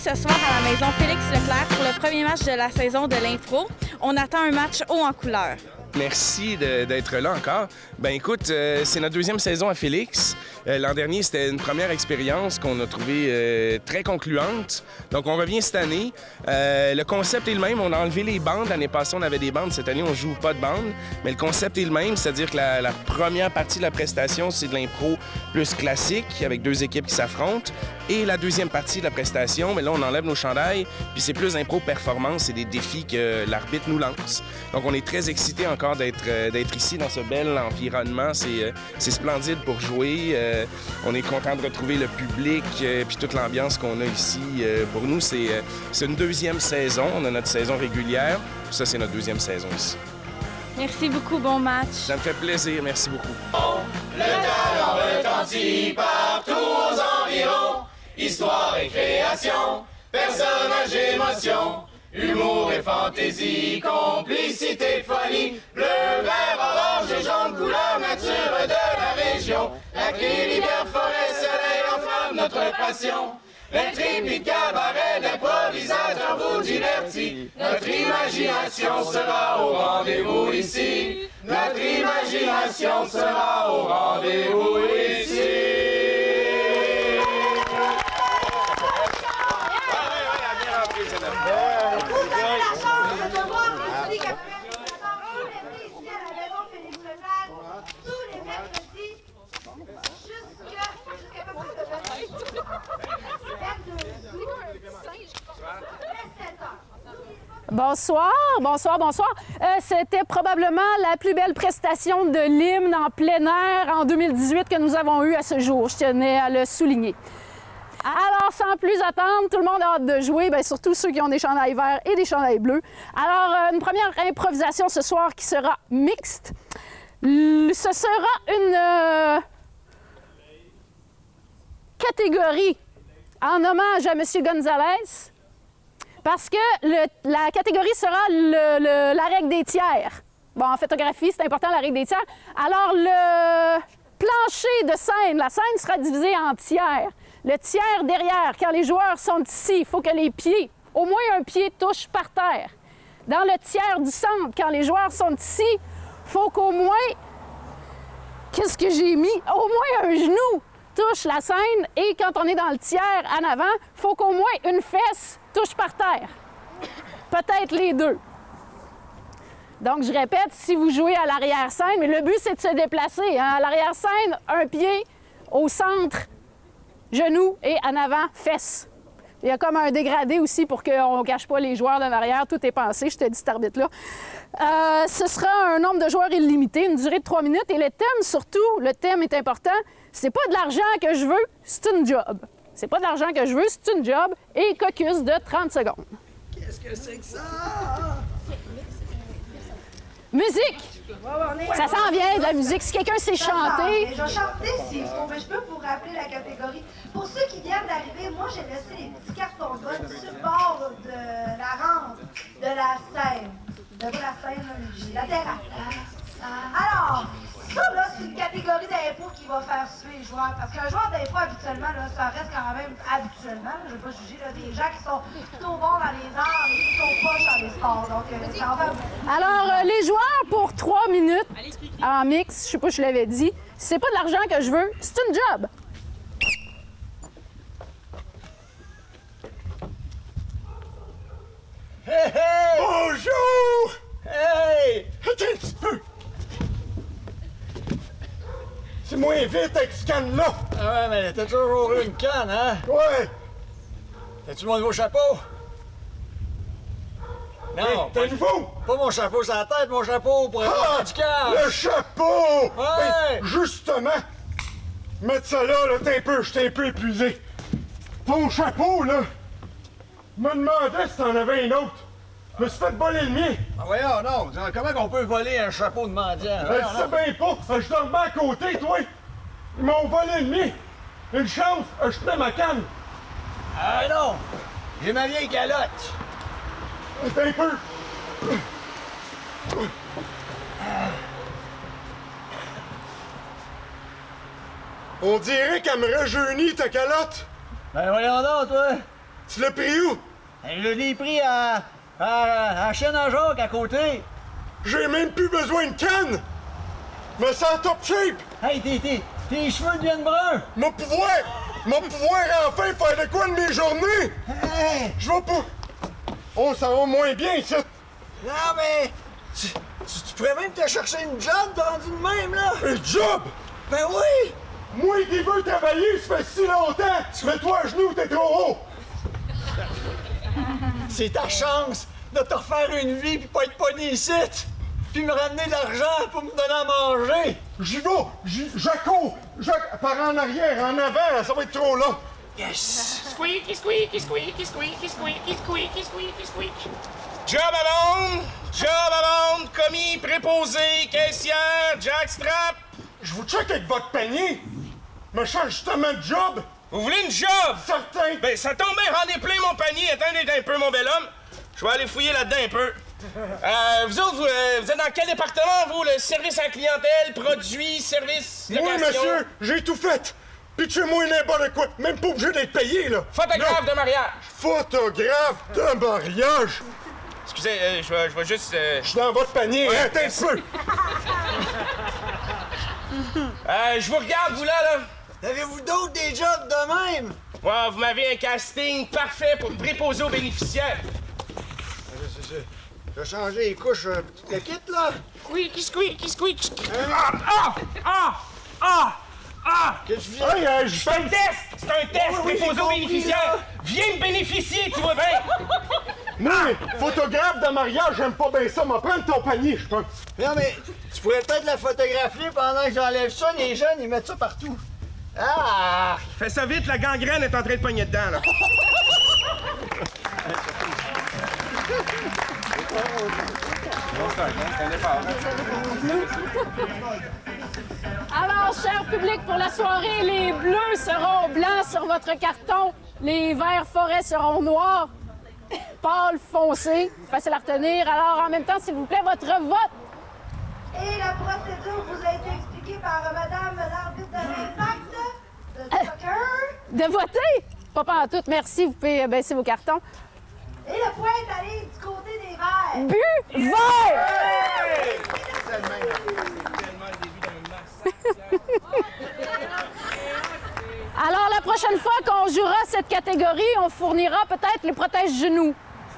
ce soir à la maison Félix Leclerc pour le premier match de la saison de l'impro. On attend un match haut en couleur. Merci d'être là encore. Ben écoute, c'est notre deuxième saison à Félix. L'an dernier, c'était une première expérience qu'on a trouvée très concluante. Donc, on revient cette année. Le concept est le même. On a enlevé les bandes. L'année passée, on avait des bandes. Cette année, on joue pas de bandes. Mais le concept est le même, c'est-à-dire que la première partie de la prestation, c'est de l'impro plus classique, avec deux équipes qui s'affrontent. Et la deuxième partie de la prestation, mais là, on enlève nos chandails, puis c'est plus impro performance et des défis que l'arbitre nous lance. Donc, on est très excités encore d'être ici dans ce bel environnement. C'est splendide pour jouer. On est content de retrouver le public puis toute l'ambiance qu'on a ici. Pour nous, c'est une deuxième saison. On a notre saison régulière. Ça, c'est notre deuxième saison ici. Merci beaucoup, bon match. Ça me fait plaisir. Merci beaucoup. Le talent retentit partout aux environs. Histoire et création, personnages et émotions, humour et fantaisie, complicité, folie, bleu, vert, orange et jaune, couleur nature de la région. Lac, rivière, forêt, soleil, enflamme notre passion. L'intrépide cabaret d'improvisateurs vous divertit. Notre imagination sera au rendez-vous ici. Notre imagination sera au rendez-vous ici. Bonsoir, bonsoir, bonsoir. C'était probablement la plus belle prestation de l'hymne en plein air en 2018 que nous avons eue à ce jour. Je tenais à le souligner. Alors, sans plus attendre, tout le monde a hâte de jouer, bien, surtout ceux qui ont des chandails verts et des chandails bleus. Alors, une première improvisation ce soir qui sera mixte. Ce sera une catégorie en hommage à M. Gonzalez, parce que la catégorie sera la règle des tiers. Bon, en photographie, c'est important, la règle des tiers. Alors, le plancher de scène, la scène sera divisée en tiers. Le tiers derrière, quand les joueurs sont ici, il faut que les pieds, au moins un pied touche par terre. Dans le tiers du centre, quand les joueurs sont ici, il faut qu'au moins, qu'est-ce que j'ai mis? Au moins un genou touche la scène, et quand on est dans le tiers en avant, il faut qu'au moins une fesse touche par terre. Peut-être les deux. Donc, je répète, si vous jouez à l'arrière-scène, mais le but, c'est de se déplacer. Hein? À l'arrière-scène, un pied, au centre, genou, et en avant, fesse. Il y a comme un dégradé aussi pour qu'on ne cache pas les joueurs d'en arrière. Tout est pensé, je te dis, cet arbitre-là. Ce sera un nombre de joueurs illimité, une durée de 3 minutes. Et le thème, surtout, le thème est important, c'est pas de l'argent que je veux, c'est une job. C'est pas de l'argent que je veux, c'est une job. Et caucus de 30 secondes. Qu'est-ce que c'est que ça? Musique! Ça s'en vient, de la musique. Si quelqu'un sait chanter... Je vais chanter si je peux vous rappeler la catégorie. Pour ceux qui viennent d'arriver, moi, j'ai laissé les petits cartons jaunes sur le bord de la rampe de la scène. De la scène, la terrasse. Alors, ça, là, c'est une catégorie d'impro qui va faire suer les joueurs. Parce qu'un joueur d'impro, habituellement, là, ça reste quand même habituellement, je ne vais pas juger, là, des gens qui sont plutôt bons dans les arts et plutôt poches dans les sports. Donc, ça va. Alors, les joueurs pour 3 minutes en mix, je sais pas si je l'avais dit, c'est pas de l'argent que je veux, c'est une job. Hey, hey! Bonjour! Hey! Attends un petit peu! C'est moins vite avec ce canne-là! Ah ouais, mais t'as toujours eu une canne, hein? Ouais! T'as-tu mon nouveau chapeau? Non, T'es nouveau! pas mon chapeau sur la tête, mon chapeau pour avoir du cash! Le chapeau! Ouais! Hey, justement! Mettre ça là, j'étais un peu épuisé. Ton chapeau, là! Je me demandais si t'en avais un autre. Je me suis fait voler le mien. Ah voyons, non. Comment qu'on peut voler un chapeau de mendiant? Je sais bien pas. Je dormais à côté, toi. Ils m'ont volé le mien. Une chance, je tenais ma canne. Ah non! J'ai ma vieille calotte. Attends un peu. On dirait qu'elle me rajeunit, ta calotte. Ben voyons donc, toi. Tu l'as pris où? Je l'ai pris à Chien-en-Jacques, à côté. J'ai même plus besoin de canne! Me sens top shape! Hey, tes cheveux deviennent bruns. Mon pouvoir enfin faire de quoi de mes journées! Hey! Je vais pas... On s'en va moins bien, ici! Non, mais... Tu pourrais même te chercher une job de rendu de même, là! Un job! Ben oui! Moi qui veux travailler, ça fait si longtemps! Mets-toi à genoux, t'es trop haut! C'est ta chance de te refaire une vie puis pas être pogné ici! Puis me ramener de l'argent pour me donner à manger! J'y vais! J'accours! Par en arrière, en avant, ça va être trop long! Yes! Squeaky, squeaky, squeaky, squeaky, squeaky, squeaky, squeaky, squeaky. Job à vendre! Job à vendre! Commis, préposé, caissière, jackstrap! Je vous check avec votre panier! Me change justement de job! Vous voulez une job? Certain! Ben, ça tombe bien, rendez plein mon panier. Attendez un peu, mon bel homme. Je vais aller fouiller là-dedans un peu. Vous autres, vous êtes dans quel département, vous? Le service à la clientèle, produits, services, location? Oui, monsieur, j'ai tout fait! Pitchez-moi n'importe quoi, même pas obligé d'être payé, là! Photographe de mariage. Photographe de mariage! Excusez, je vais juste... Je suis dans votre panier, Ouais. attends un peu! Je vous regarde, vous là. Avez-vous d'autres des jobs de même? Wow, vous m'avez un casting parfait pour me préposer aux bénéficiaires. J'ai changé les couches, toute la kit, là. Squeaky, squeaky, squeaky. Qu'est-ce que tu viens? Hey, je C'est un test! C'est un test Oui, préposé j'ai aux compris, bénéficiaires! là. Viens me bénéficier, tu vois bien! Moi, photographe de mariage, j'aime pas bien ça, m'en prendre ton panier, je pense. Non, mais tu pourrais peut-être la photographier pendant que j'enlève ça. Les jeunes, ils mettent ça partout. Ah! Fais ça vite, la gangrène est en train de pogner dedans, là. Alors, cher public, pour la soirée, les bleus seront blancs sur votre carton, les verts forêts seront noirs, pâle foncé, facile à retenir. Alors, en même temps, s'il vous plaît, votre vote. Et la procédure vous a été expliquée par Madame l'arbitre de l'impact de soccer. De voter? Pas pantoute, merci, vous pouvez baisser vos cartons. Et le point est allé du côté des verts. But vert! Alors, la prochaine fois qu'on jouera cette catégorie, on fournira peut-être les protège-genoux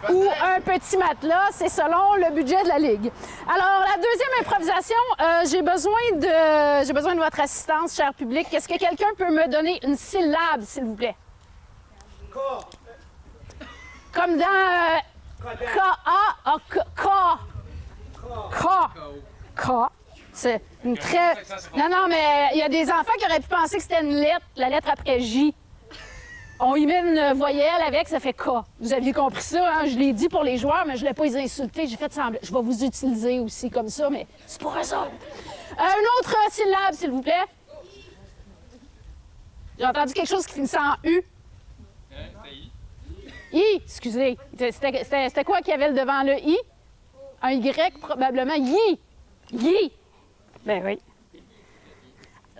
ou un petit matelas, c'est selon le budget de la Ligue. Alors, la deuxième improvisation, j'ai besoin de votre assistance, cher public. Est-ce que quelqu'un peut me donner une syllabe, s'il vous plaît? Comme dans K-A, K. C'est une très... Non, mais il y a des enfants qui auraient pu penser que c'était une lettre, la lettre après J. On y met une voyelle avec, ça fait K. Vous aviez compris ça, hein? Je l'ai dit pour les joueurs, mais je ne voulais pas les insulter. J'ai fait semblant. Je vais vous utiliser aussi comme ça, mais c'est pour eux autres. Une autre syllabe, s'il vous plaît. J'ai entendu quelque chose qui finissait en U. I, excusez. C'était quoi qu'il y avait devant le I? Un Y, probablement. Yi. Yi. Ben oui.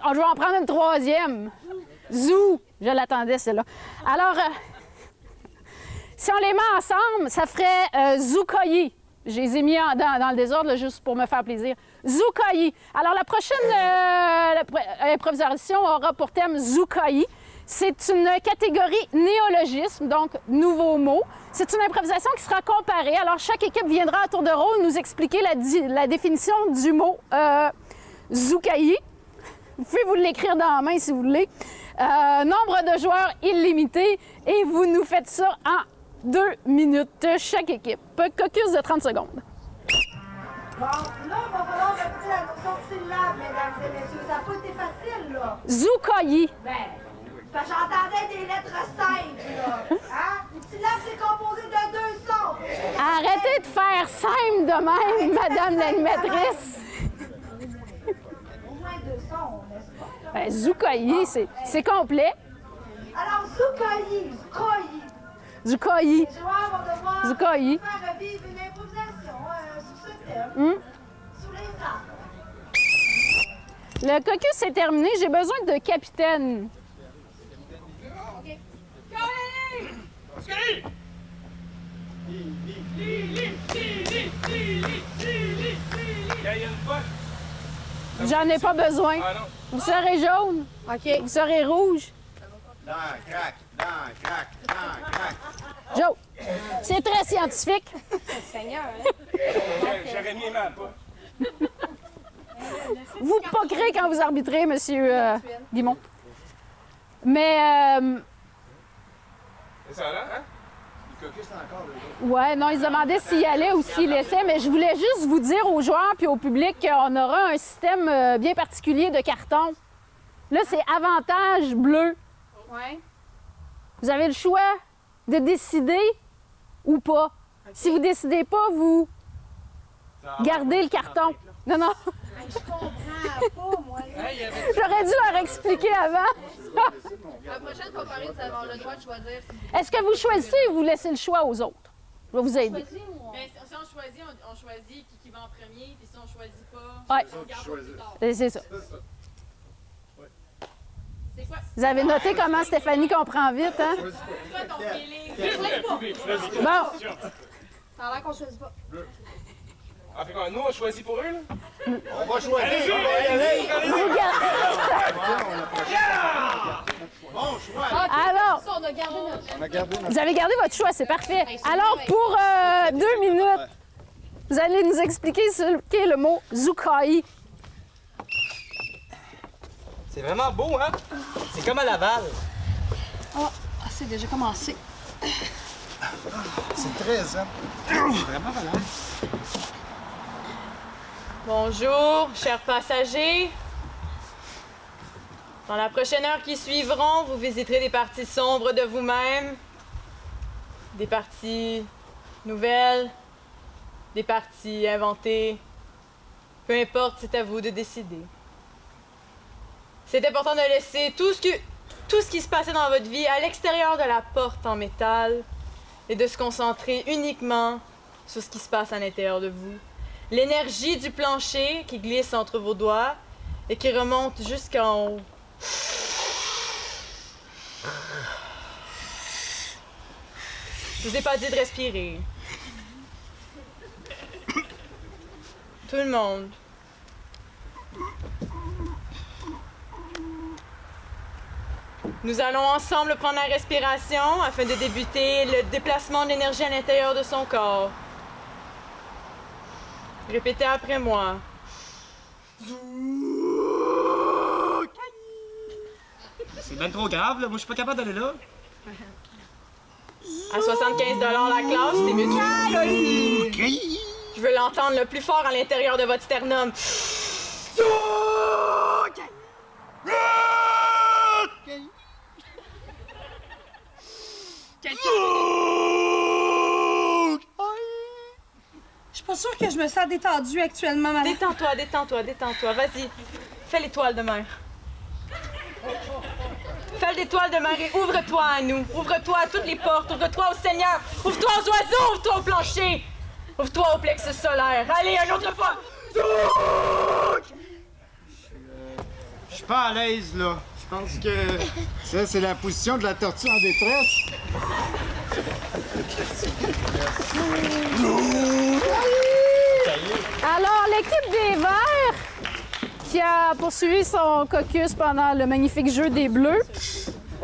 Oh, je vais en prendre une troisième. Zou. Je l'attendais, celle-là. Alors, si on les met ensemble, ça ferait Zoukoyi. Je les ai mis dans le désordre, là, juste pour me faire plaisir. Zoukoyi. Alors, la prochaine improvisation aura pour thème Zoukoyi. C'est une catégorie néologisme, donc nouveaux mots. C'est une improvisation qui sera comparée. Alors, chaque équipe viendra à tour de rôle nous expliquer la définition du mot Zoukoyi. Vous pouvez vous l'écrire dans la main si vous voulez. Nombre de joueurs illimité et vous nous faites ça en 2 minutes chaque équipe. Caucus de 30 secondes. Bon, là, il va falloir répéter la notion de syllabe, mesdames et messieurs. Ça n'a pas été facile, là. Zoukoyi. Ben, parce que j'entendais des lettres simples, là. Hein? Une syllabe, c'est composé de 2 sons. Arrêtez de faire simple de même, madame l'animatrice. Au moins 2 sons, n'est-ce pas? Ben, Zoukoyi, c'est complet. Alors, Zoukoyi. Zoukoyi. Les joueurs vont devoir Zoukoyi. faire revivre une improvisation sur ce thème, sous les arbres. Le caucus est terminé. J'ai besoin de capitaine. J'en ai pas besoin. Ah non. Vous serez jaune. OK. Vous serez rouge. Joe. C'est très scientifique. J'aurais mis ma pas. Vous poquerez quand vous arbitrez, monsieur Guimont. Mais, C'est ça, là, hein? ouais, non, ils se demandaient s'il allait ou s'il laissait, mais je voulais juste vous dire aux joueurs puis au public qu'on aura un système bien particulier de carton. Là, c'est avantage bleu. Ouais. Vous avez le choix de décider ou pas. Si vous décidez pas, vous gardez le carton. Non, non. Je comprends pas, moi. J'aurais dû leur expliquer avant. La prochaine comparée, vous allez avoir le droit de choisir. Est-ce que vous choisissez ou vous laissez le choix aux autres? Je vais vous aider. Ben, si on choisit, on choisit qui va en premier, puis si on choisit pas, Ouais. on garde plus tard. C'est ça. C'est quoi? Vous avez noté comment Stéphanie comprend vite, hein? C'est quoi ton feeling? Bon, Ça a l'air qu'on choisit pas. Ah, fait quoi, nous, on choisit pour eux, là? On va choisir. vous alors, On a gardé notre... vous avez gardé votre choix, c'est parfait. Alors, pour 2 minutes, vous allez nous expliquer ce qu'est le mot Zukai. C'est vraiment beau, hein? C'est comme à Laval. c'est déjà commencé. C'est très zen. Vraiment malade. Bonjour, chers passagers. Dans la prochaine heure qui suivront, vous visiterez des parties sombres de vous-même, des parties nouvelles, des parties inventées. Peu importe, c'est à vous de décider. C'est important de laisser tout ce qui se passait dans votre vie à l'extérieur de la porte en métal et de se concentrer uniquement sur ce qui se passe à l'intérieur de vous. L'énergie du plancher qui glisse entre vos doigts et qui remonte jusqu'en haut. Je vous ai pas dit de respirer. Tout le monde. Nous allons ensemble prendre la respiration afin de débuter le déplacement de l'énergie à l'intérieur de son corps. Répétez après moi. C'est bien trop grave, là. Moi, je suis pas capable d'aller là. À 75 $ la classe, c'est mieux que... Je veux l'entendre le plus fort à l'intérieur de votre sternum. Je suis pas sûre que je me sens détendue actuellement, madame. Détends-toi, détends-toi, détends-toi. Vas-y, fais l'étoile de mer. Fais l'étoile de mer et ouvre-toi à nous. Ouvre-toi à toutes les portes. Ouvre-toi au Seigneur. Ouvre-toi aux oiseaux. Ouvre-toi au plancher. Ouvre-toi au plexus solaire. Allez, une autre fois. Je suis pas à l'aise, là. Je pense que ça, c'est la position de la tortue en détresse. Alors, l'équipe des Verts, qui a poursuivi son caucus pendant le magnifique jeu des Bleus,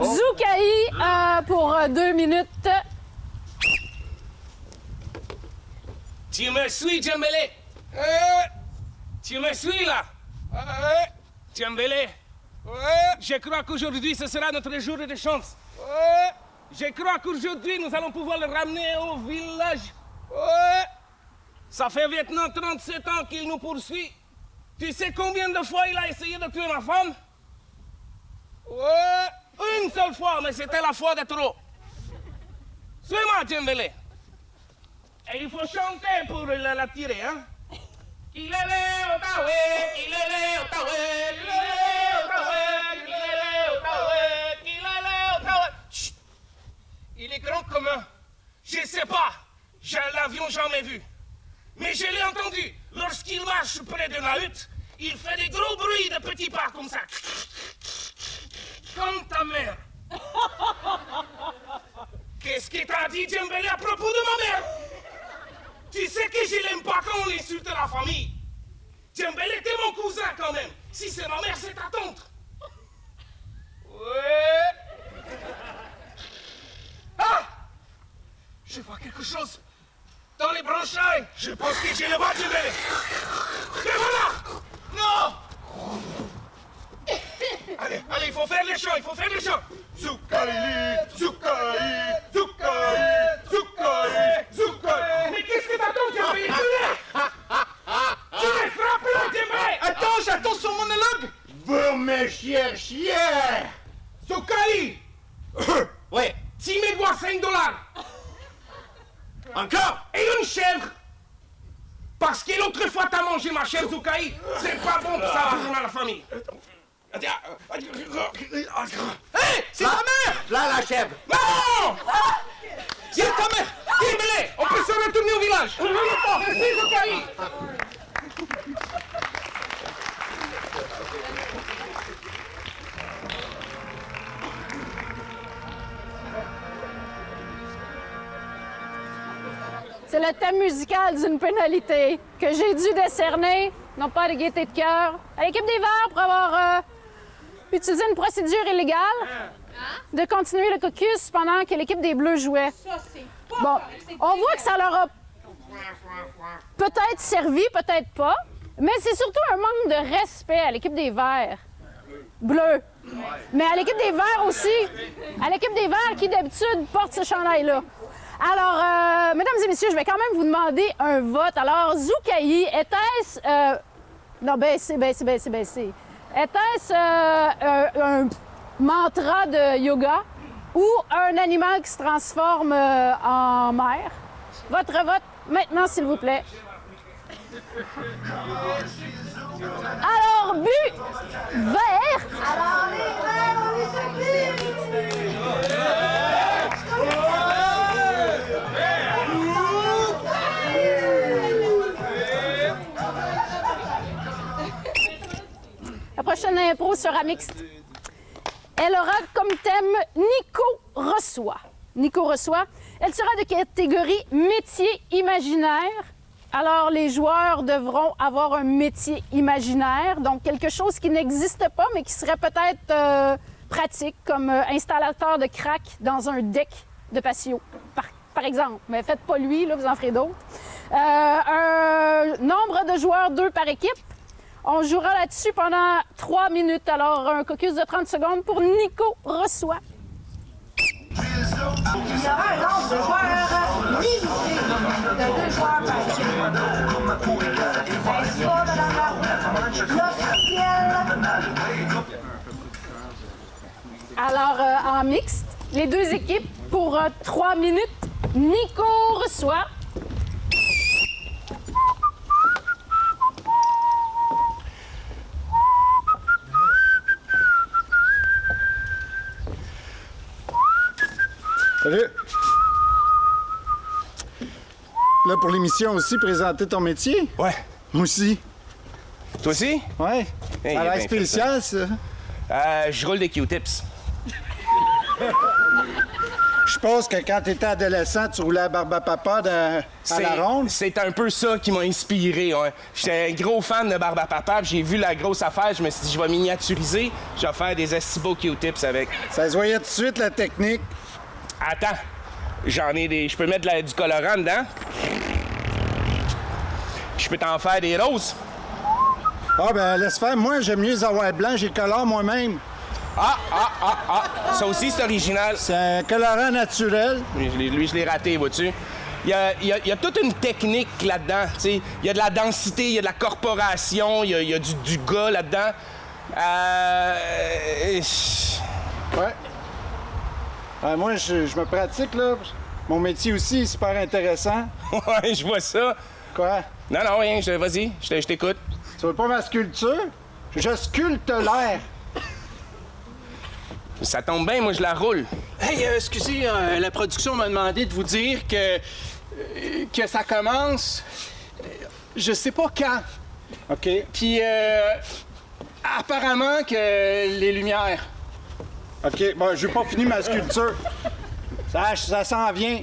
Zukai pour 2 minutes. Tu me suis, Djembélé? Tu me suis, là? Djembélé? Je crois qu'aujourd'hui, ce sera notre jour de chance. Je crois qu'aujourd'hui, nous allons pouvoir le ramener au village. Ça fait maintenant 37 ans qu'il nous poursuit. Tu sais combien de fois il a essayé de tuer ma femme? Une seule fois, mais c'était la fois de trop. Suis-moi, Djembélé. Et il faut chanter pour la tirer, hein? Il est Otaoué, il est Otaoué, il est Otaoué, il est Otaoué, il est Otaoué. Chut! Il est grand commun. Je sais pas, je l'avions jamais vu. Mais je l'ai entendu. Lorsqu'il marche près de la hutte, il fait des gros bruits de petits pas comme ça. Comme ta mère. Qu'est-ce Qu'est-ce que t'as dit, Djembélé, à propos de ma mère? Tu sais que je l'aime pas quand on insulte la famille. Djembélé, t'es mon cousin quand même. Si c'est ma mère, c'est ta tante. Ouais. Ah! Je vois quelque chose dans les branchailles. Je pense que j'ai le bas, Djembélé. Et voilà! Non! Allez, il faut faire les chants, Zoukaï, Zoukaï, Zoukaï, Zoukaï, Zoukaï. Mais qu'est-ce que t'attends, Djembélé? Tu me frappes là, Djembélé! Attends, j'attends son monologue! Vous me cherchiez! Zoukaï! Oui. Tu me dois $5. Encore? Et une chèvre! Parce que l'autre fois t'as mangé ma chèvre, Zoukaï, c'est pas bon pour ça pour la famille. Hé! C'est ta mère! Là, la chèvre! Non! C'est ta mère! Djembélé! On peut se retourner au village! Merci, Zoukaï! C'est le thème musical d'une pénalité que j'ai dû décerner, non pas de gaieté de cœur, à l'équipe des Verts pour avoir utilisé une procédure illégale de continuer le caucus pendant que l'équipe des Bleus jouait. Bon, on voit que ça leur a peut-être servi, peut-être pas, mais c'est surtout un manque de respect à l'équipe des Verts. Bleus. Mais à l'équipe des Verts aussi. À l'équipe des Verts qui, d'habitude, porte ce chandail-là. Alors, mesdames et messieurs, je vais quand même vous demander un vote. Alors, Zoukaï, était-ce... Non, baissez. Était-ce un mantra de yoga ou un animal qui se transforme en mer? Votre vote maintenant, s'il vous plaît. Alors, but vert. Alors, les frères, on les supplie! La prochaine impro sera mixte. Elle aura comme thème Nico reçoit. Nico reçoit. Elle sera de catégorie métier imaginaire. Alors, les joueurs devront avoir un métier imaginaire, donc quelque chose qui n'existe pas, mais qui serait peut-être pratique, comme installateur de crack dans un deck de patio, par exemple. Mais faites pas lui, là, vous en ferez d'autres. Un nombre de joueurs, 2 par équipe. On jouera là-dessus pendant 3 minutes. Alors, un caucus de 30 secondes pour Nico reçoit. Il y aura un nombre de joueurs limité de 2 joueurs par équipe. N'est-ce pas, Madame Laroux? L'officiel. Alors, en mixte, les 2 équipes pour 3 minutes. Nico reçoit. Salut! Là, pour l'émission aussi, présenter ton métier? Ouais. Moi aussi. Toi aussi? Ouais. Hey, Ça a il a l'air bien fait spécial, ça. Je roule des Q-tips. Je pense que quand t'étais adolescent, tu roulais à barbe à papa à la ronde. C'est un peu ça qui m'a inspiré. Ouais. J'étais un gros fan de barbe à papa, puis j'ai vu la grosse affaire, je me suis dit, je vais miniaturiser, je vais faire des estibeaux Q-tips avec. Ça se voyait tout de suite, la technique. Attends, j'en ai des... Je peux mettre du colorant dedans. Je peux t'en faire des roses. Ah, ben laisse faire. Moi, j'aime mieux les avoir blancs, j'ai le colore moi-même. Ça aussi, c'est original. C'est un colorant naturel. Lui, je l'ai raté, vois-tu? Il y a toute une technique là-dedans, tu sais. Il y a de la densité, il y a de la corporation, il y a du gars là-dedans. Ouais. Moi, je me pratique, là. Mon métier aussi est super intéressant. Ouais, je vois ça. Quoi? Non, rien, vas-y, je t'écoute. Tu veux pas ma sculpture? Je sculpte l'air. Ça tombe bien, moi, je la roule. Hey, excusez, la production m'a demandé de vous dire que ça commence... je sais pas quand. OK. Puis, apparemment que les lumières... OK, bon, j'ai pas fini ma sculpture. Ça s'en vient.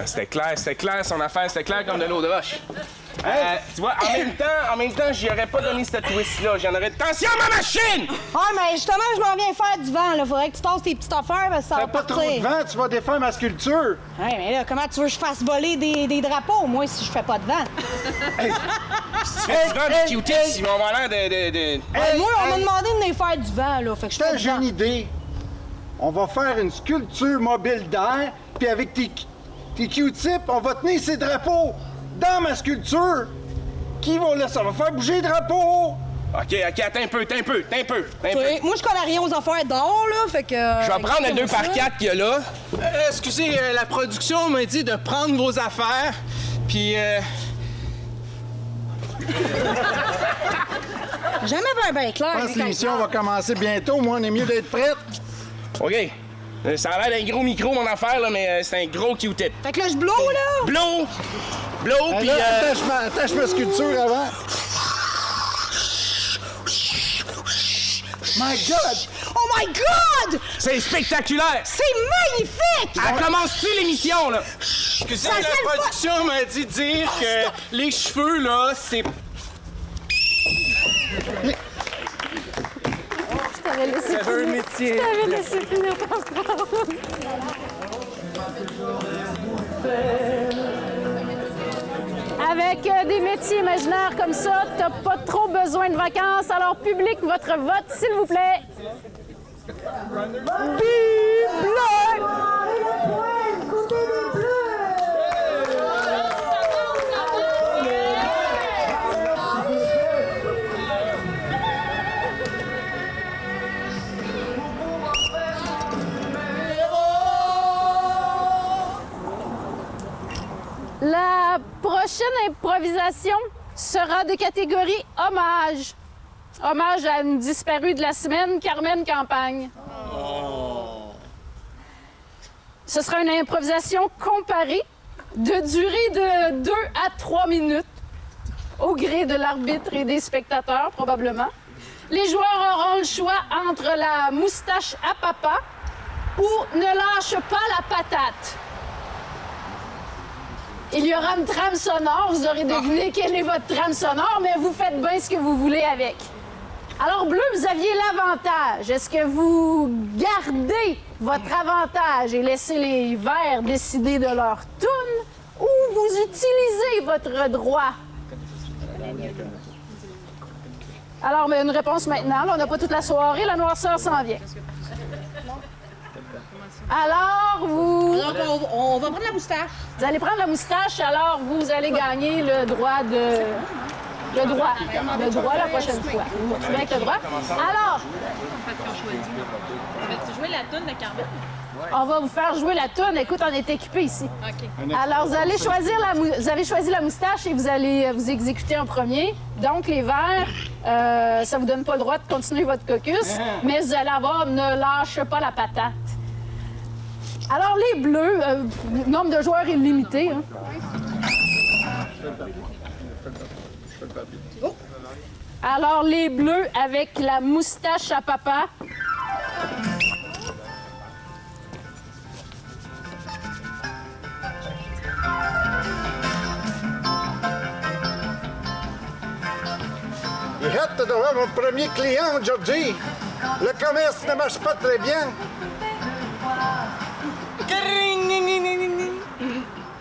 C'était clair son affaire, c'était clair comme de l'eau de roche. Tu vois, en même temps, j'y aurais pas donné cette twist-là. J'en aurais... Attention, ma machine! Ah, mais justement, je m'en viens faire du vent, là. Faudrait que tu tasses tes petites affaires, parce que ça va Fais pas partir. trop de vent, tu vas défaire ma sculpture. Ouais, mais là, comment tu veux que je fasse voler des drapeaux, moi, si je fais pas de vent? Si tu fais du vent, des Q-tips, ils vont avoir l'air de... Moi, on m'a demandé de venir faire du vent, là. Fait que je fais du J'ai vent. une idée. On va faire une sculpture mobile d'air, puis avec tes Q-tips, on va tenir ces drapeaux dans ma sculpture. Qui va là? Ça va faire bouger les drapeaux. OK, attends un peu. Oui, moi, je connais rien aux affaires d'or, là, fait que... Je vais prendre le 2x4 qu'il y a là. Excusez, la production m'a dit de prendre vos affaires, puis... Jamais bien clair. Je pense que l'émission va commencer bientôt. Moi, on est mieux d'être prête. OK. Ça a l'air d'un gros micro, mon affaire, là, mais c'est un gros Q-tip. Fait que là, je blow, là. Blow, puis... Là, attache ma sculpture avant. My God! Oh my God! C'est spectaculaire! C'est magnifique! Elle commence-tu l'émission, là? Excusez, la production m'a dit de dire que les cheveux, là, c'est... Ça veut un métier. Je t'avais laissé finir par parole. Avec des métiers imaginaires comme ça, t'as pas trop besoin de vacances. Alors, public, votre vote, s'il vous plaît. Bleu! La prochaine improvisation sera de catégorie hommage. Hommage à une disparue de la semaine, Carmen Campagne. Ce sera une improvisation comparée de durée de 2 à 3 minutes, au gré de l'arbitre et des spectateurs, probablement. Les joueurs auront le choix entre la moustache à papa ou ne lâche pas la patate. Il y aura une trame sonore, vous aurez deviné quelle est votre trame sonore, mais vous faites bien ce que vous voulez avec. Alors, Bleu, vous aviez l'avantage. Est-ce que vous gardez votre avantage et laissez les Verts décider de leur tourne ou vous utilisez votre droit? Alors, mais une réponse maintenant. Là, on n'a pas toute la soirée. La noirceur s'en vient. Alors, vous... Alors, on va prendre la moustache. Vous allez prendre la moustache, alors vous allez gagner le droit de... Le droit la prochaine fois. Vous vous retrouvez avec le droit. Alors... Vas-tu jouer la toune de Carmen? On va vous faire jouer la toune. Écoute, on est équipés ici. OK. Alors, vous allez choisir vous avez choisi la moustache et vous allez vous exécuter en premier. Donc, les Verts, ça vous donne pas le droit de continuer votre caucus, mais vous allez avoir ne lâche pas la patate. Alors, les Bleus, nombre de joueurs illimité. Hein. Alors, les Bleus avec la moustache à papa. J'ai hâte d'avoir mon premier client, Georgie. Le commerce ne marche pas très bien.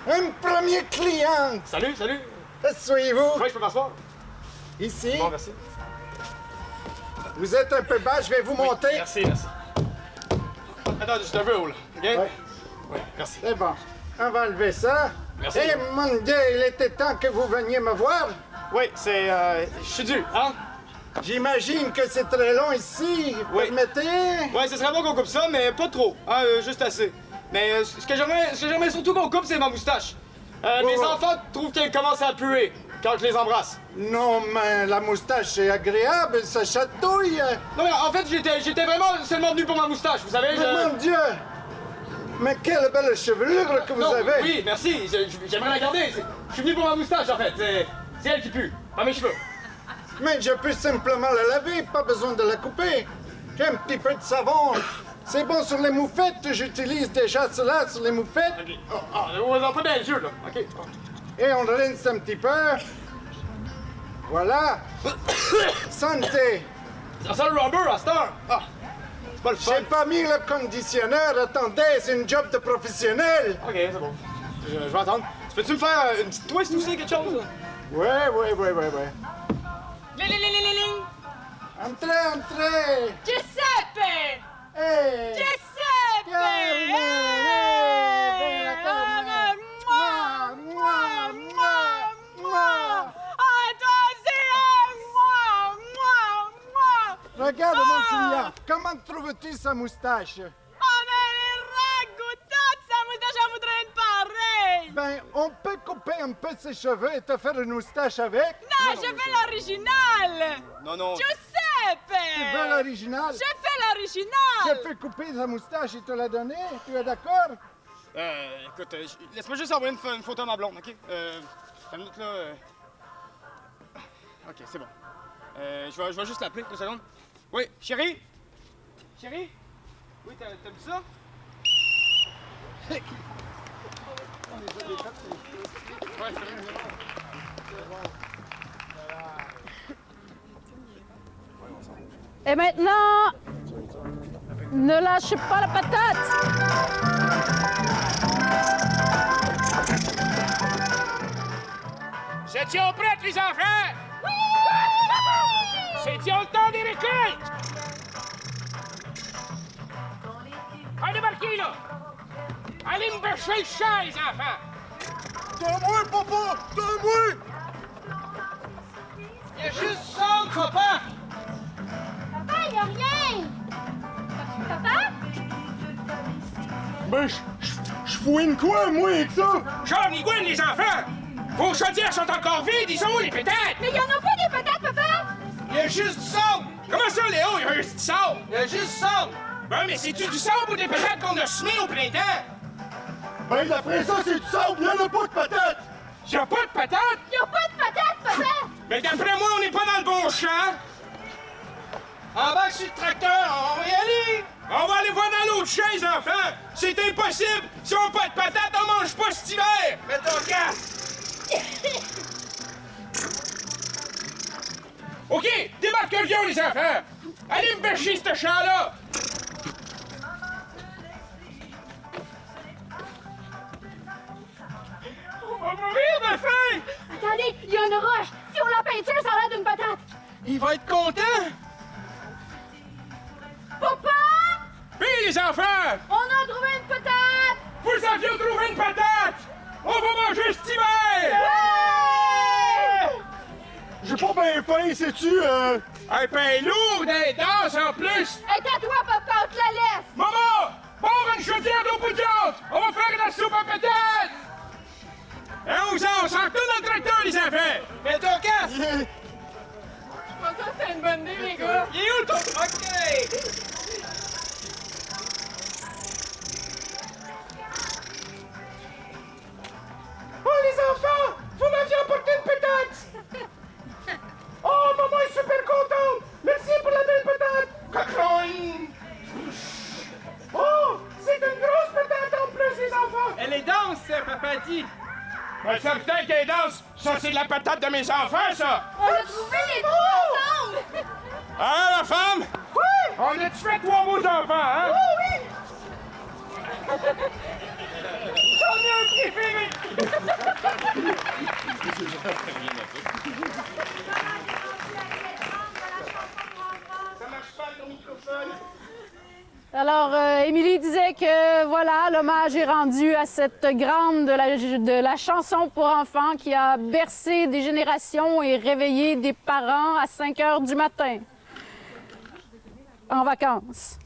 Un premier client. Salut. Asseyez-vous. Oui, je peux m'asseoir. Ici. Bon, merci. Vous êtes un peu bas, je vais vous monter. Merci. Attends, je te veux, là. OK? Oui, merci. C'est bon. On va enlever ça. Merci. Eh, mon Dieu, il était temps que vous veniez me voir. Oui, c'est... je suis dû, hein? J'imagine que c'est très long ici. Oui. Permettez? Oui, ce serait bon qu'on coupe ça, mais pas trop. Hein, juste assez. Mais ce que j'aimerais surtout qu'on coupe, c'est ma moustache. Mes enfants trouvent qu'elle commence à puer quand je les embrasse. Non, mais la moustache est agréable, ça chatouille. Non, mais en fait, j'étais vraiment seulement venu pour ma moustache, vous savez. Mais mon Dieu! Mais quelle belle chevelure que vous avez! Oui, merci, j'aimerais la garder. Je suis venu pour ma moustache, en fait. C'est elle qui pue, pas mes cheveux. Mais je peux simplement la laver, pas besoin de la couper. J'ai un petit peu de savon. C'est bon sur les moufettes, j'utilise déjà cela sur les moufettes. OK. On va pas dans le jeu, là. OK. Et on rince un petit peu. Voilà. Santé. Ça sent le rubber à cette heure. Ah, c'est pas le fun. J'ai pas mis le conditionneur. Attendez, c'est une job de professionnel. OK, c'est bon. Je vais attendre. Peux-tu me faire une petite twist aussi, quelque chose? Là? Ouais. Entrez. Giuseppe! Hey. Giuseppe! Regarde mon fouillard. Comment trouves-tu sa moustache? Ben, on peut couper un peu ses cheveux et te faire une moustache avec? Non, je veux l'original! Non. Giuseppe! Tu veux l'original? Je fais l'original! Je peux couper sa moustache et te la donner? Tu es d'accord? Écoute, laisse-moi juste envoyer une photo à ma blonde, OK? Une minute, là. OK, c'est bon. Je vais juste l'appeler, 2 secondes. Oui, chérie? Chérie? Oui, t'as vu ça? Et maintenant, ne lâchez pas la patate! C'est-tu prêts, les enfants? Oui! C'est-tu le temps des récoltes? Allez, débarquez, là! Allez me bêcher le champ, les enfants! Donne-moi, papa! Donne-moi! Il y a juste ça, copain! Papa, il y a rien! Papa? Ben, je fouine quoi, moi, avec ça? Jean, Miguel, les enfants! Vos chaudières sont encore vides, ils sont où, les pétates? Mais il y en a pas des patates, papa! Il y a juste du sable! Comment ça, Léo, il y a juste du sable? Il y a juste du sable! Ben, mais c'est-tu du sable ou des pétates qu'on a semées au printemps? Ben, d'après ça, c'est du sable, il y en a pas de patates! Y'a pas de patates? Il y a pas de patates, papa! Mais d'après moi, on n'est pas dans le bon champ! Embarque sur le tracteur, on va y aller! On va aller voir dans l'autre champ, les enfants! C'est impossible! Si on n'a pas de patates, on mange pas cet hiver! Mets ton casque! OK, débarquerions, les enfants! Allez me bêcher ce champ-là! On va mourir de faim! Attendez, il y a une roche! Si on la peinture, ça a l'air d'une patate! Il va être content! Papa! Puis les enfants! On a trouvé une patate! Vous aviez trouvé une patate! On va manger cet hiver! J'ai pas bien faim, sais-tu, Un pain lourd des danses en plus! Est à toi, papa, on te la laisse! Maman! Pars une chaudière d'eau bouillante! On va faire de la soupe à patates! Hein, on s'en retourne dans le tracteur, les enfants! Mets ton casque! Je pense que c'est une bonne idée, les gars. Il est où ton... OK! Oh, les enfants! Vous m'aviez apporté une patate! Oh, maman est super contente! Merci pour la belle patate! Cacroing! Oh! C'est une grosse patate en plus, les enfants! Elle est dense, papa dit. Ben, certain qu'elle est dense! Ça, c'est de la patate de mes enfants, ça! On a trouvé les trois ensemble! Hein, la femme? Oui! On a-tu fait 3 beaux enfants, hein? Oui! J'en ai un préféré! Ça marche pas, ton microphone? Alors, Émilie disait que, voilà, l'hommage est rendu à cette grande de la chanson pour enfants qui a bercé des générations et réveillé des parents à 5 heures du matin en vacances.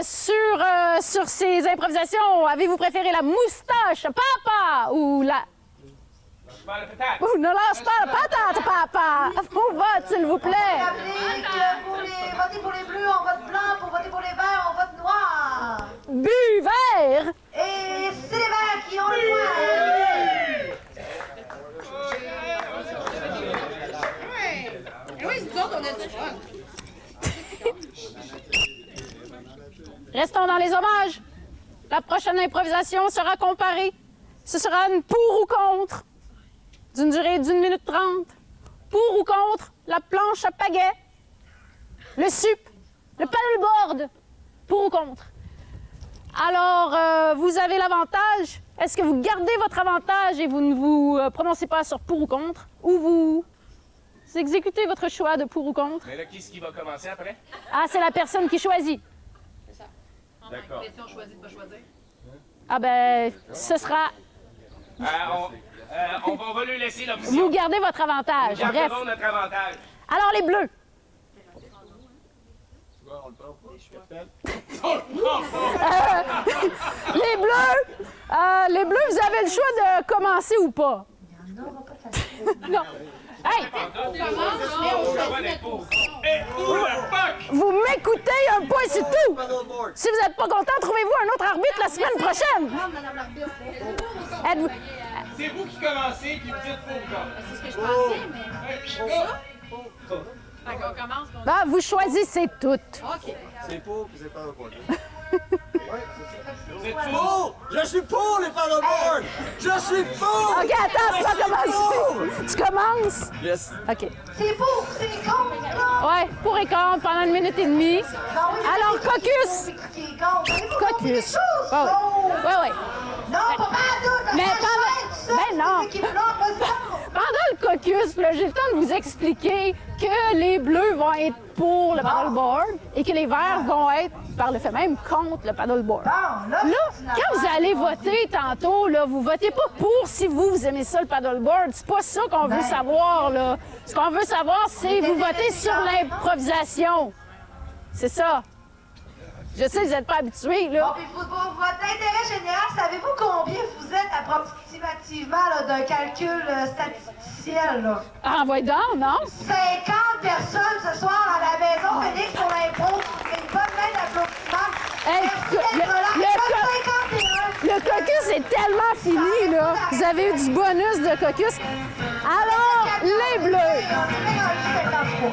Sur ces improvisations, avez-vous préféré la moustache, papa, ou la... Ou ne lâche pas la patate, papa! Au vote, s'il vous plaît! Rappelez que pour voter pour les bleus, on vote blanc. Pour voter pour les verts, on vote noir. Bu vert! Et c'est les verts qui ont le point. Oui, nous autres, on a du fun. Reste Partons dans les hommages. La prochaine improvisation sera comparée. Ce sera une pour ou contre, d'une durée d'1 minute 30. Pour ou contre la planche à pagaie, le sup, le paddleboard. Pour ou contre. Alors, vous avez l'avantage. Est-ce que vous gardez votre avantage et vous ne vous prononcez pas sur pour ou contre, ou vous exécutez votre choix de pour ou contre? Mais là, qui est-ce qui va commencer après? Ah, c'est la personne qui choisit. C'est ça. D'accord. Mais si on choisit de pas choisir. Ah ben, ce sera... On va lui laisser l'option. Vous gardez votre avantage. Nous Bref. gardons notre avantage. Alors, les bleus. Les bleus, vous avez le choix de commencer ou pas. Non. Hey! Vous m'écoutez un peu, c'est tout. Si vous n'êtes pas content, trouvez-vous un autre arbitre la semaine prochaine. Êtes-vous... C'est vous qui commencez puis vous dites pour ou contre. C'est ce que je pensais, mais... Fait qu'on commence, qu'on... Ben, vous choisissez toutes. OK. C'est pour, puis c'est pas pour. Vous êtes pour? Je suis pour les paddleboards! Je suis pour! OK, attends, tu vas commencer. Tu commences? Yes. OK. C'est pour, c'est contre, là! Ouais, pour et contre pendant 1 minute et demie. Alors, caucus! Caucus. Ouais. Non, pas mal, Mais non. Pendant le caucus, là, j'ai le temps de vous expliquer que les bleus vont être pour le paddleboard et que les verts vont être, par le fait même, contre le paddleboard. Là, quand vous allez voter tantôt, là, vous votez pas pour si vous aimez ça, le paddleboard. C'est pas ça qu'on veut savoir, là. Ce qu'on veut savoir, c'est vous votez sur l'improvisation. C'est ça. Je sais, vous n'êtes pas habitués, là. Bon, puis pour votre intérêt général, savez-vous combien vous êtes approximativement là, d'un calcul statisticien, là? Ah, va donc, non? 50 personnes ce soir à la maison Félix pour l'impro. Une bonne main d'applaudissements. Hey, Merci d'être là. le caucus est tellement fini, là. Vous avez eu du bonus de caucus. Alors, les bleus. On est bien rendu 53.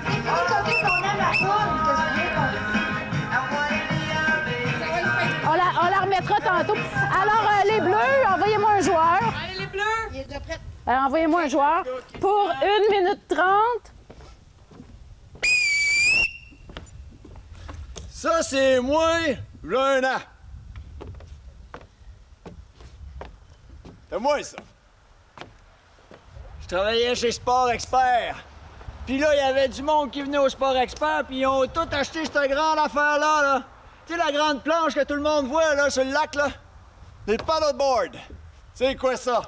C'est fini le caucus, on aime la poule. Qu'est-ce que vous voulez qu'on dise? On la remettra tantôt. Alors, les bleus, envoyez-moi un joueur. Allez, les bleus! Il est déjà prêt. Envoyez-moi un joueur pour 1 minute 30. Ça, c'est moi, j'ai 1 an. C'est moi, ça. Je travaillais chez Sport Expert. Puis là, il y avait du monde qui venait au Sport Expert, puis ils ont tout acheté cette grande affaire-là, là. Tu sais, la grande planche que tout le monde voit, là, sur le lac, là? Des paddleboards. C'est quoi ça?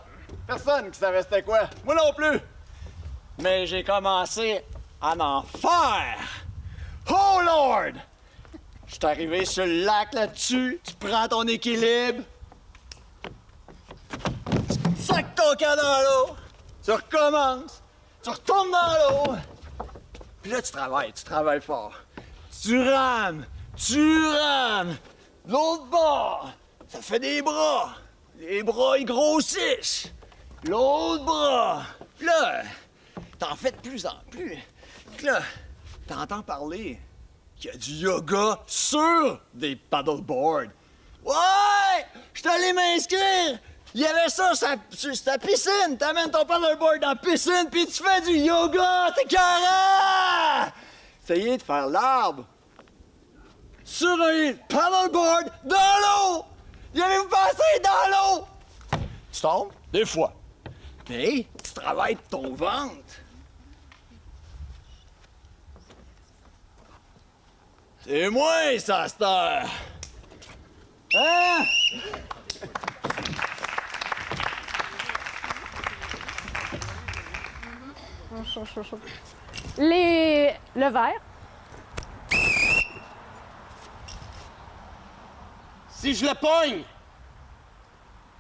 Personne qui savait c'était quoi. Moi non plus. Mais j'ai commencé à en faire. Oh Lord! Je suis arrivé sur le lac là-dessus, tu prends ton équilibre, tu sacs ton camp dans l'eau, tu recommences, tu retournes dans l'eau, puis là tu travailles fort. Tu rames, l'autre bord, ça fait des bras, les bras ils grossissent, l'autre bras, là, t'en fais de plus en plus, puis là, t'entends parler qu'il y a du yoga sur des paddleboards. Ouais! Je suis allé m'inscrire! Il y avait ça sur ta piscine! T'amènes ton paddleboard dans la piscine puis tu fais du yoga! C'est carré! Essayez de faire l'arbre sur un paddleboard dans l'eau! Y avez-vous passé dans l'eau? Tu tombes? Des fois. Mais tu travailles ton ventre. C'est moi, ça, cette heure! Hein? Le vert. Si je le pogne,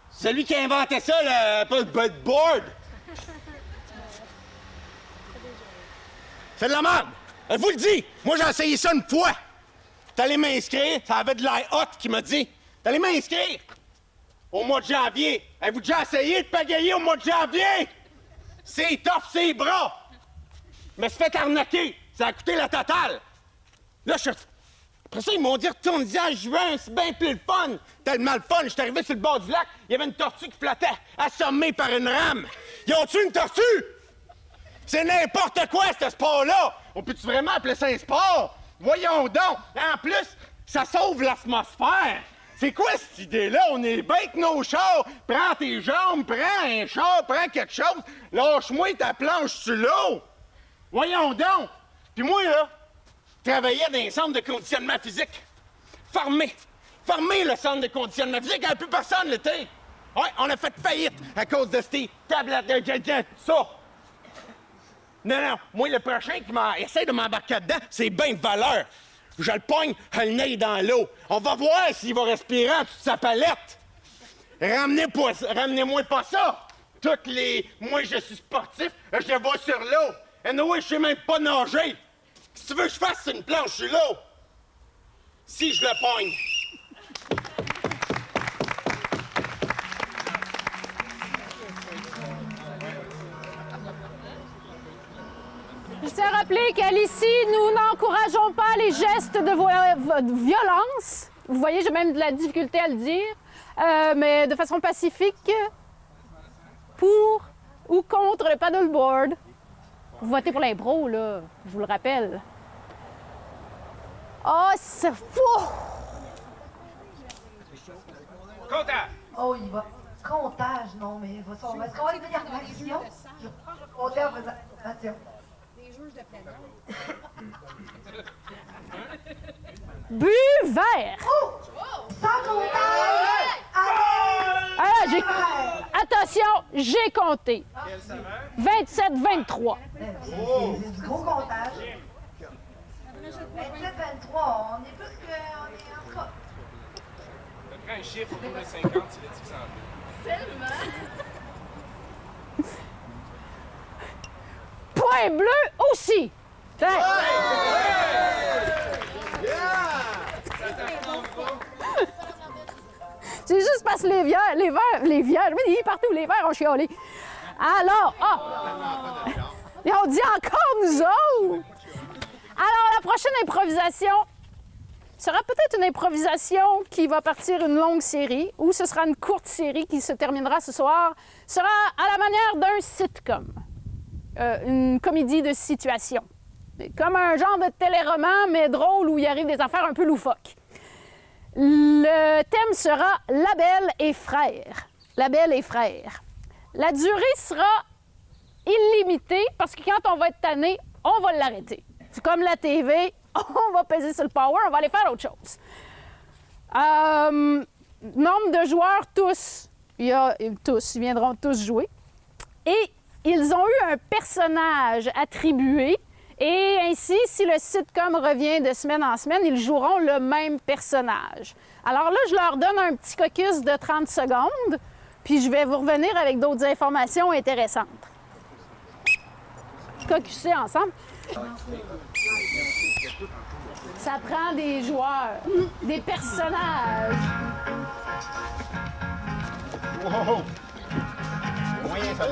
celui qui a inventé ça, le paddleboard, c'est de la merde! Je vous le dis! Moi, j'ai essayé ça une fois! T'allais m'inscrire, ça avait de l'air hot qui m'a dit. T'allais m'inscrire au mois de janvier. Avez-vous déjà essayé de pagayer au mois de janvier? C'est tough, c'est bras! Je me suis fait arnaquer. Ça a coûté la totale. Là, je Après ça, ils m'ont dit, retourne-y en juin, c'est bien plus le fun. Tellement le fun, j'étais arrivé sur le bord du lac, il y avait une tortue qui flottait, assommée par une rame. Ils ont tué une tortue? C'est n'importe quoi, ce sport-là! On peut-tu vraiment appeler ça un sport? Voyons donc! En plus, ça sauve l'atmosphère! C'est quoi cette idée-là? On est bien avec nos chars! Prends tes jambes, prends un char, prends quelque chose, lâche-moi ta planche sur l'eau! Voyons donc! Puis moi, là, je travaillais dans un centre de conditionnement physique. Formé le centre de conditionnement physique, il n'y a plus personne l'été! Ouais, on a fait faillite à cause de ces tablettes de ça! Non, moi, le prochain qui essaie de m'embarquer dedans, c'est bien de valeur. Je le pogne, le nez dans l'eau. On va voir s'il va respirer en dessous de sa palette. Ramenez-moi pas ça. Moi, je suis sportif, je vais sur l'eau. Anyway, je sais même pas nager. Si tu veux que je fasse une planche sur l'eau, si je le pogne. Je tiens à rappeler qu'à l'ICI, nous n'encourageons pas les gestes de violence. Vous voyez, j'ai même de la difficulté à le dire. Mais de façon pacifique, pour ou contre le paddleboard. Vous votez pour l'impro, là, je vous le rappelle. Oh, c'est fou! Comptage! Oh, il va. Comptage, non, mais est-ce qu'on va devenir action? Compter en faisant. Attention. Bu vert! Oh! Sans comptage! Allez! Attention, j'ai compté. 27, 23. C'est du gros comptage. 27, 23, on est plus que... On est en tout cas. Ça prend un chiffre autour de 50, c'est le divisé en deux. Tellement! Point bleu aussi! C'est juste parce que les verts, partout, les verts ont chiolé. Alors, et on dit encore nous autres! Alors, la prochaine improvisation sera peut-être une improvisation qui va partir une longue série, ou ce sera une courte série qui se terminera ce soir, sera à la manière d'un sitcom. Une comédie de situation. Comme un genre de téléroman, mais drôle, où il arrive des affaires un peu loufoques. Le thème sera La Belle et Frères. La Belle et Frères. La durée sera illimitée, parce que quand on va être tanné, on va l'arrêter. C'est comme la TV, on va peser sur le power, on va aller faire autre chose. Nombre de joueurs, tous. Ils viendront tous jouer. Et ils ont eu un personnage attribué, et ainsi, si le sitcom revient de semaine en semaine, ils joueront le même personnage. Alors là, je leur donne un petit caucus de 30 secondes, puis je vais vous revenir avec d'autres informations intéressantes. Caucusser ensemble. Ça prend des joueurs, des personnages. Wow! Moyen, ça.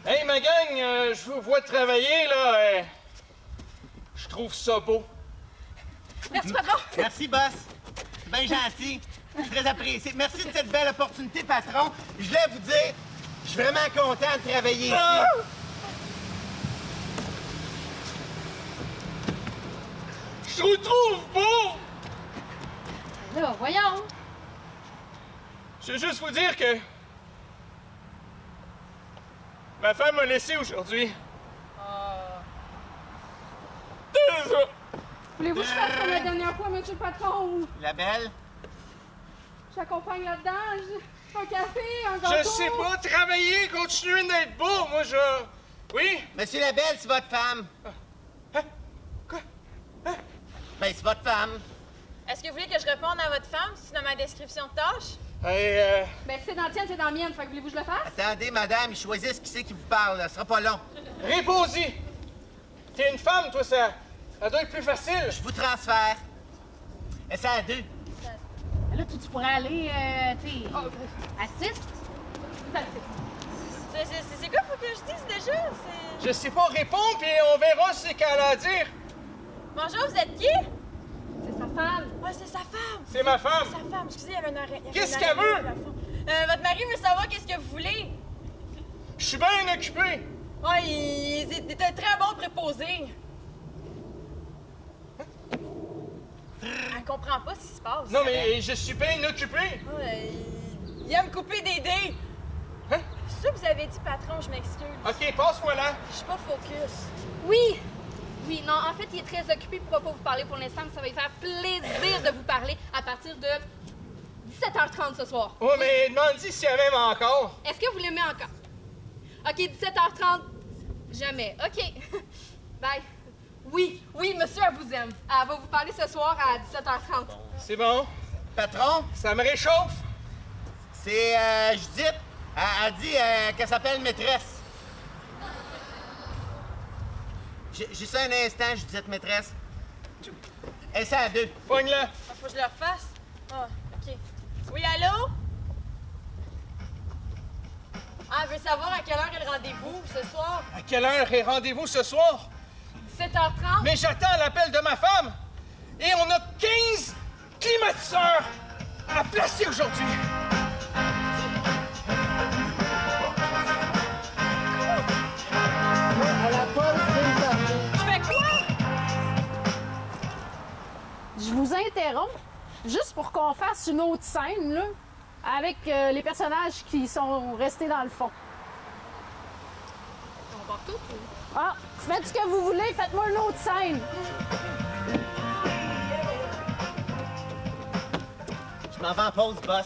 Hey, ma gang, je vous vois travailler, là. Je trouve ça beau. Merci, patron. Merci, boss. C'est bien gentil. C'est très apprécié. Merci de cette belle opportunité, patron. Je voulais vous dire, je suis vraiment content de travailler ici. Je vous trouve beau! Là, voyons. Je veux juste vous dire que ma femme m'a laissé aujourd'hui. Voulez-vous que je fasse comme la dernière fois, monsieur le patron? Ou La belle? j'accompagne là-dedans? Un café, un gâteau? Je sais pas, travailler, continuer d'être beau, moi je... Oui? Monsieur Labelle, c'est votre femme. Quoi? Ben, c'est votre femme. Est-ce que vous voulez que je réponde à votre femme, si c'est dans ma description de tâche? Hey, Ben, si c'est dans la tienne, c'est dans la mienne. Fait que voulez-vous que je le fasse? Attendez, madame, ils choisissent qui c'est qui vous parle, là. Ce sera pas long. Réponds-y! T'es une femme, toi, ça doit être plus facile. Je vous transfère. Essaie à 2. Là, tu pourrais aller, tu sais, à 6. C'est quoi faut que je dise déjà? Je sais pas, réponds, puis on verra ce qu'elle a à dire. Bonjour, vous êtes qui? C'est sa femme. Ouais, c'est sa femme. C'est ma femme. C'est sa femme. Excusez, il y avait une arrêt. Qu'est-ce qu'elle veut? Votre mari veut savoir qu'est-ce que vous voulez. Je suis bien occupé. Ouais, il était très bon préposé. Elle comprend pas ce qui se passe. Non, mais je suis bien occupé. Ouais, il aime couper des dés. Hein? C'est ça que vous avez dit, patron, je m'excuse. OK, passe-moi là. Je suis pas focus. Oui! Oui, non, en fait, il est très occupé, il pourra pas vous parler pour l'instant, mais ça va lui faire plaisir de vous parler à partir de 17h30 ce soir. Ouais, mais demande-y si elle m'aime encore. Est-ce que vous l'aimez encore? OK, 17h30. Jamais. OK. Bye. Oui, monsieur, elle vous aime. Elle va vous parler ce soir à 17h30. C'est bon. Patron, Ça me réchauffe. c'est Judith. Elle dit qu'elle s'appelle maîtresse. Juste un instant, Judith, maîtresse. Essaie à 2. Pogne-la. Faut que je le refasse? Ah, OK. Oui, allô? Ah, elle veut savoir à quelle heure est le rendez-vous ce soir? À quelle heure est rendez-vous ce soir? 17h30? Mais j'attends l'appel de ma femme. Et on a 15 climatiseurs à placer aujourd'hui. Je fais quoi? Je vous interromps juste pour qu'on fasse une autre scène, là, avec les personnages qui sont restés dans le fond. On va tout ou? Ah, faites ce que vous voulez, faites-moi une autre scène. Je m'en vais en pause, boss.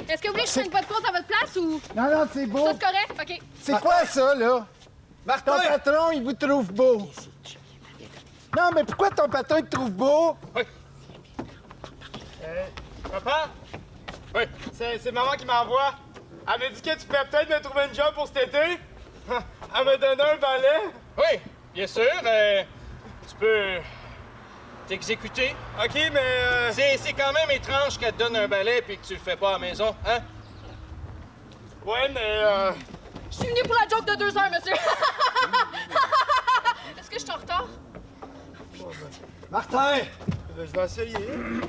Est-ce que vous voulez que je prenne votre compte à votre place ou... Non, c'est beau. Ça, c'est correct? OK. C'est quoi ça, là? Martin! Ton patron, il vous trouve beau. Non, mais pourquoi ton patron, il te trouve beau? Oui. Papa? Oui. C'est maman qui m'envoie. Elle m'a dit que tu pourrais peut-être me trouver une job pour cet été. Elle m'a donné un balai. Oui, bien sûr. Tu peux t'exécuter. OK, mais... C'est quand même étrange qu'elle te donne un balai puis que tu le fais pas à la maison, hein? Ouais, mais... Je suis venue pour la joke de 2 heures, monsieur. Est-ce que je suis en retard? Martin! Je vais essayer.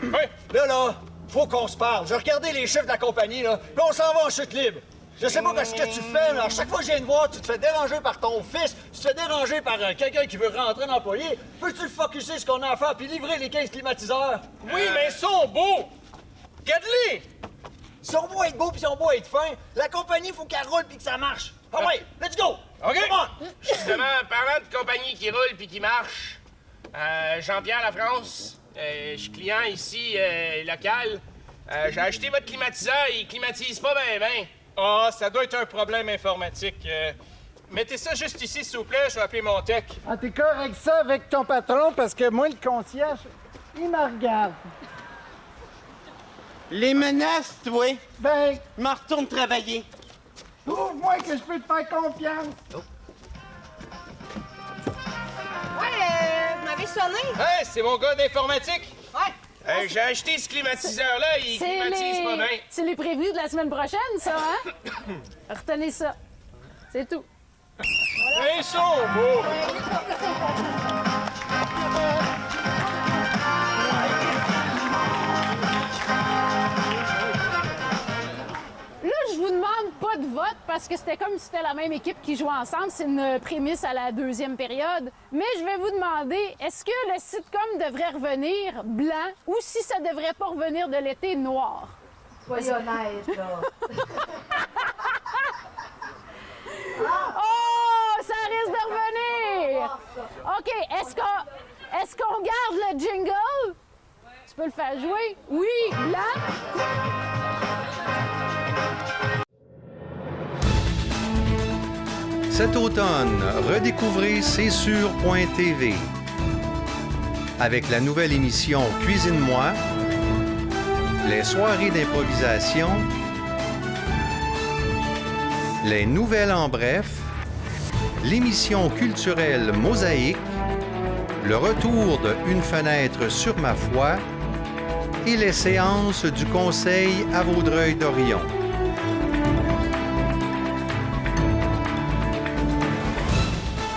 Oui. Là, faut qu'on se parle. J'ai regardé les chiffres de la compagnie, là. Puis on s'en va en chute libre. Je sais pas ce que tu fais, mais à chaque fois que je viens te voir, tu te fais déranger par ton fils, tu te fais déranger par quelqu'un qui veut rentrer en employé. Peux-tu le focusser ce qu'on a à faire puis livrer les 15 climatiseurs? Oui, mais ils sont beaux! Regarde-les! Si on doit être beau puis si on doit être fin, la compagnie, faut qu'elle roule puis que ça marche. Ah ouais, let's go! OK! Come on! Justement, parlant de compagnie qui roule puis qui marche, Jean-Pierre Lafrance, je suis client ici, local. J'ai acheté votre climatiseur, il climatise pas bien. Ah, ça doit être un problème informatique. Mettez ça juste ici, s'il vous plaît, je vais appeler mon tech. Ah, t'es correct ça avec ton patron parce que moi, le concierge, il me regarde. Les menaces, toi, Ben, je m'en retourne travailler. prouve-moi que je peux te faire confiance. Ouais, vous m'avez sonné. Hey, c'est mon gars d'informatique. Ouais. J'ai acheté ce climatiseur-là, il climatise pas bien. C'est les prévenus de la semaine prochaine, ça, hein? Retenez ça. C'est tout. Ils sont beaux! Là, je vous demande pas de vote parce que c'était comme si c'était la même équipe qui jouait ensemble. C'est une prémisse à la deuxième période. Mais je vais vous demander, est-ce que le sitcom devrait revenir blanc ou si ça devrait pas revenir de l'été noir? Soyez honnête, là. Oh, ça risque de revenir! OK, est-ce qu'on garde le jingle? Tu peux le faire jouer? Oui, blanc? Cet automne, redécouvrez C'est sûr.tv avec la nouvelle émission Cuisine-moi, les soirées d'improvisation, les nouvelles en bref, l'émission culturelle Mosaïque, le retour de Une fenêtre sur ma foi et les séances du Conseil à Vaudreuil-Dorion.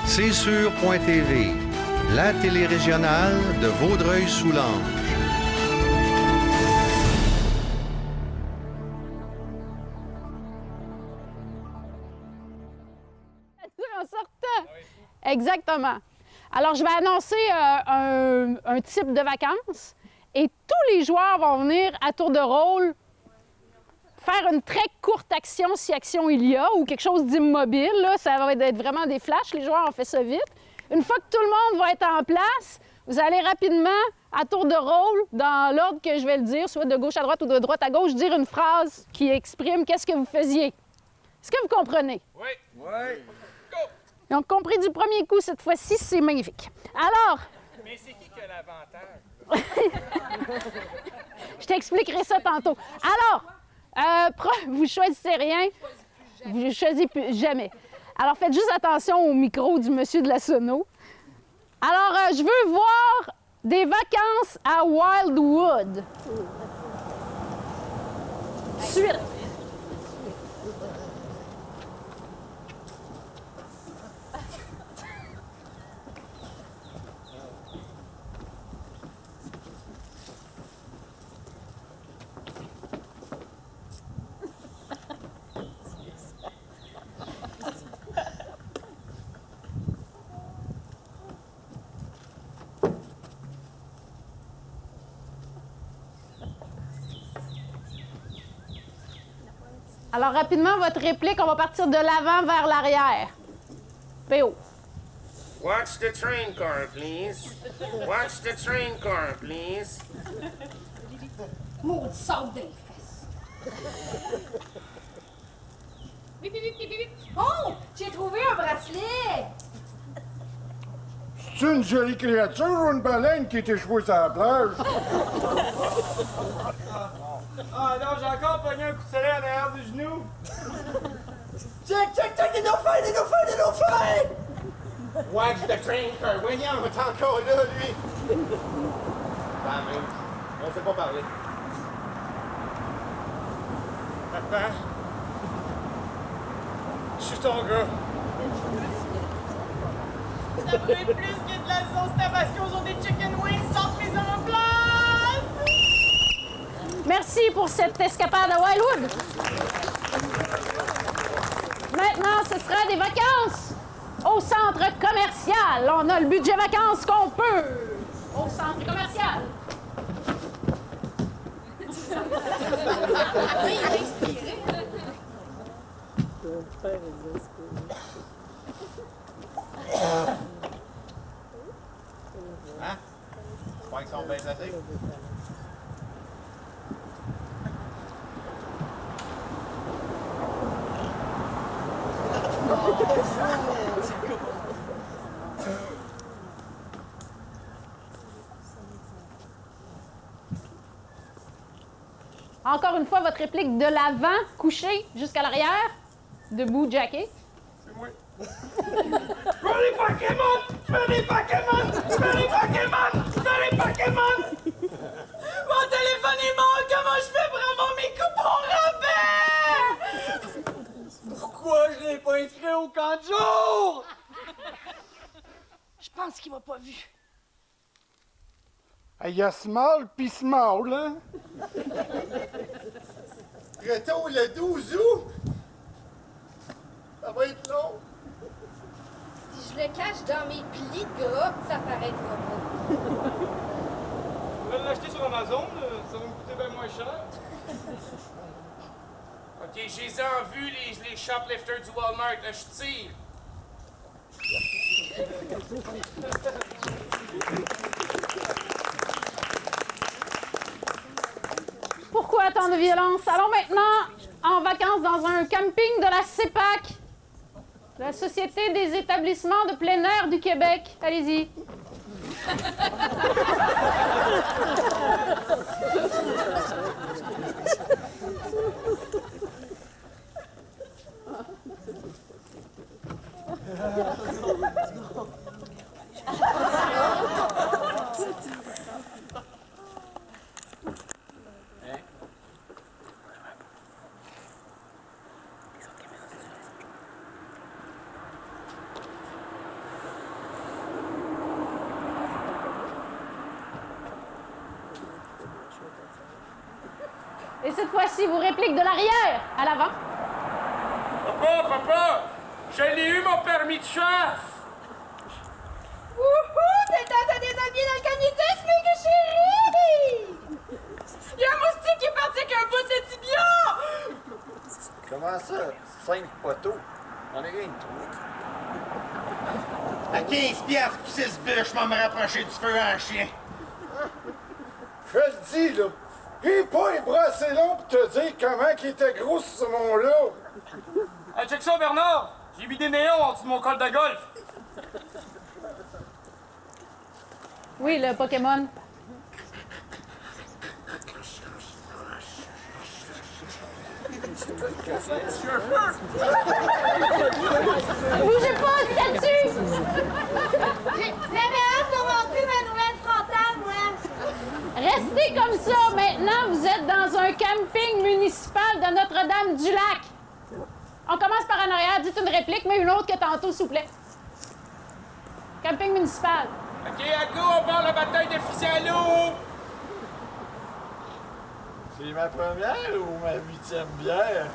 C'est sur.tv, la télé-régionale de Vaudreuil-Soulanges. En sortant. Exactement. Alors, je vais annoncer un type de vacances et tous les joueurs vont venir à tour de rôle faire une très courte action, si action il y a, ou quelque chose d'immobile. Là, ça va être vraiment des flashs. Les joueurs ont fait ça vite. Une fois que tout le monde va être en place, vous allez rapidement, à tour de rôle, dans l'ordre que je vais le dire, soit de gauche à droite ou de droite à gauche, dire une phrase qui exprime qu'est-ce que vous faisiez. Est-ce que vous comprenez? Oui. Oui. Ils ont compris du premier coup cette fois-ci, c'est magnifique. Alors... Mais c'est qui a l'avantage? Je t'expliquerai ça tantôt. Alors, vous choisissez rien, vous ne choisissez plus, jamais. Alors, faites juste attention au micro du monsieur de la sono. Alors, je veux voir des vacances à Wildwood. Suite. Alors, rapidement, votre réplique, on va partir de l'avant vers l'arrière. P.O. Watch the train car, please. Watch the train car, please. Maudit sort des fesses. Bip, bip, bip, bip. Oh! J'ai trouvé un bracelet! C'est une jolie créature ou une baleine qui est échouée sur la plage? Ah non, j'ai encore pogné un coup de soleil en arrière du genou. Check, check, check, des dauphins, des dauphins, des dauphins! Watch the train car. Voyons, on est encore là, lui. Ah, mais on sait pas parler. Papa, je suis ton gars. Ça brûle plus que de la sauce tabasco sur des chicken wings, sortez en place! Merci pour cette escapade à Wildwood. Maintenant, ce sera des vacances au centre commercial. On a le budget vacances qu'on peut au centre commercial. Hein? Je crois qu'ils sont bien placés. Encore une fois, votre réplique de l'avant, couché jusqu'à l'arrière, debout, jacké. C'est moi. Je veux des Pokémon! Je veux des Pokémon! Je veux des Pokémon! Je veux des Pokémon! Mon téléphone est mort! Comment je fais pour avoir mes coupons rabais? Pourquoi je l'ai pas inscrit au camp de jour? Je pense qu'il m'a pas vu. Il y a small pis small, hein? Retour le 12 août. Ça va être long. Si je le cache dans mes plis de gras, ça paraîtra pas. Je vais l'acheter sur Amazon, ça va me coûter bien moins cher. OK, j'ai en vue les shoplifters du Walmart. Là, je tire. Pourquoi tant de violence? Allons maintenant en vacances dans un camping de la CEPAC, la Société des établissements de plein air du Québec. Allez-y. Et cette fois-ci, vos répliques de l'arrière à l'avant. Papa, je l'ai eu mon permis de chasse. Wouhou! C'est le temps de te déshabiller dans le canitisme, mes chéris! Il y a un moustique qui est parti avec un bout de tibia! Comment ça? 5 poteaux? On est rien de trop. À 15 piastres pour 6 bûches, je m'en me rapprocher du feu en chien. Je le dis, là. Il pas un bras assez long pour te dire comment qu'il était gros ce monde-là. Hey, check ça, Bernard! J'ai mis des néons en dessous de mon col de golf. Oui, le Pokémon. Bougez pas, statue! J'avais hâte de montrer ma nouvelle frontale, moi. Restez comme ça. Maintenant, vous êtes dans un camping municipal de Notre-Dame-du-Lac. On commence par en arrière. Dites une réplique, mais une autre que tantôt, s'il vous plaît. Camping municipal. OK, à go, on part la bataille de fusil à l'eau! C'est ma première ou ma 8e bière?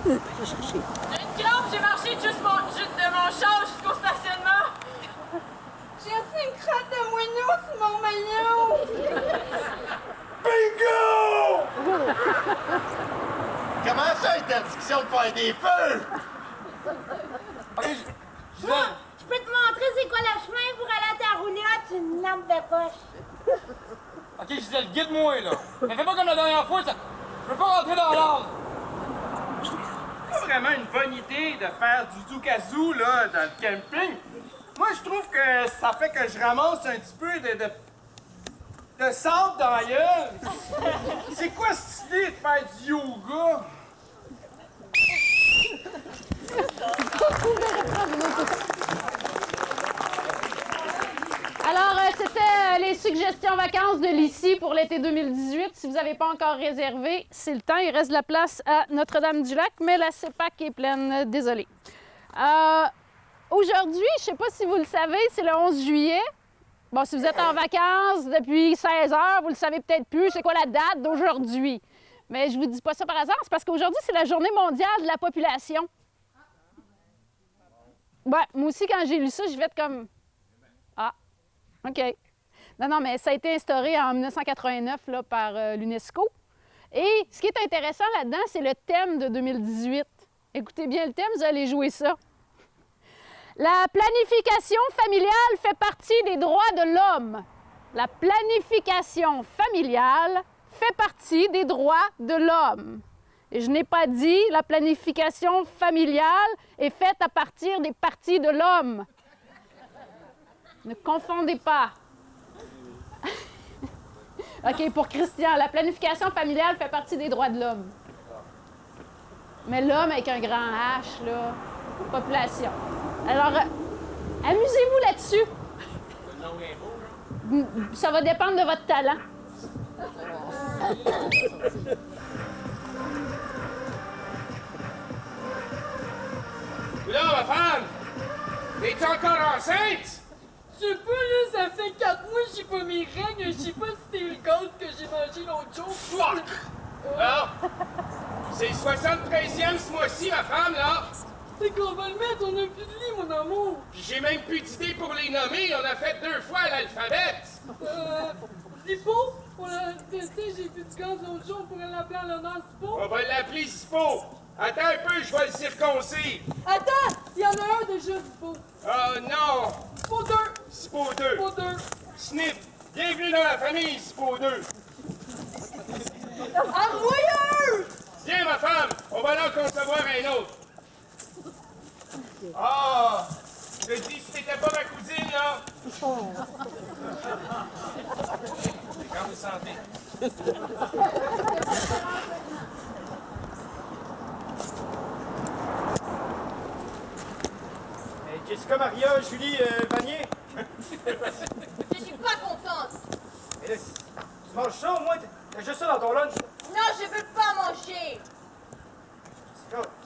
J'ai une clope, j'ai marché juste de mon char jusqu'au stationnement. J'ai aussi une crotte de moineau sur mon maillot! Bingo! Comment ça, interdiction de faire des feux? Gisèle, Je peux te montrer c'est quoi le chemin pour aller à ta roulotte, une lampe de poche. OK, Gisèle, guide-moi, là. Mais fais pas comme la dernière fois, ça... Je peux pas rentrer dans l'ordre. C'est pas vraiment une bonne idée de faire du zoukazou, là, dans le camping. Moi, je trouve que ça fait que je ramasse un petit peu de sable dans la gueule. C'est quoi cette idée de faire du yoga? Alors, c'était les suggestions vacances de l'ICI pour l'été 2018. Si vous n'avez pas encore réservé, c'est le temps. Il reste de la place à Notre-Dame-du-Lac, mais la CEPAC est pleine. Désolée. Aujourd'hui, je ne sais pas si vous le savez, c'est le 11 juillet. Bon, si vous êtes en vacances depuis 16 heures, vous le savez peut-être plus. C'est quoi la date d'aujourd'hui? Mais je vous dis pas ça par hasard, c'est parce qu'aujourd'hui, c'est la journée mondiale de la population. Ouais, moi aussi, quand j'ai lu ça, j'ai fait comme... Ah, OK. Non, mais ça a été instauré en 1989 là, par l'UNESCO. Et ce qui est intéressant là-dedans, c'est le thème de 2018. Écoutez bien le thème, vous allez jouer ça. La planification familiale fait partie des droits de l'homme. La planification familiale fait partie des droits de l'homme. Et je n'ai pas dit la planification familiale est faite à partir des parties de l'homme. Ne confondez pas. OK, pour Christian, la planification familiale fait partie des droits de l'homme. Mais l'homme avec un grand H, là, population. Alors, amusez-vous là-dessus. Ça va dépendre de votre talent. Là, ma femme! Es-tu encore enceinte? Je sais pas, là, ça fait 4 mois que j'ai pas mes règles. Je sais pas si c'était le gaz que j'ai mangé l'autre jour. Fuck! Alors, c'est le 73e ce mois-ci, ma femme, là! C'est qu'on va le mettre, on a plus de lit, mon amour! Puis j'ai même plus d'idées pour les nommer, on a fait 2 fois l'alphabet! Zippo? Pour la tester, j'ai plus de gaz l'autre jour, on pourrait l'appeler en l'honneur Zippo. On va l'appeler Zippo! Attends un peu, je vais le circoncer! Attends! Il y en a un déjà, Zippo! Oh non! Zippo 2! Zippo 2! Zippo 2! Snip! Bienvenue dans la famille, Zippo 2! Armoyeur! Viens, ma femme, on va en concevoir un autre! Ah! Je te dis, si t'étais pas ma cousine, là! Quand vous sentez. Jessica Maria, Julie Vanier. Je suis pas contente. Mais là, tu manges ça au moins? T'as juste ça dans ton lunch? Non, je veux pas manger.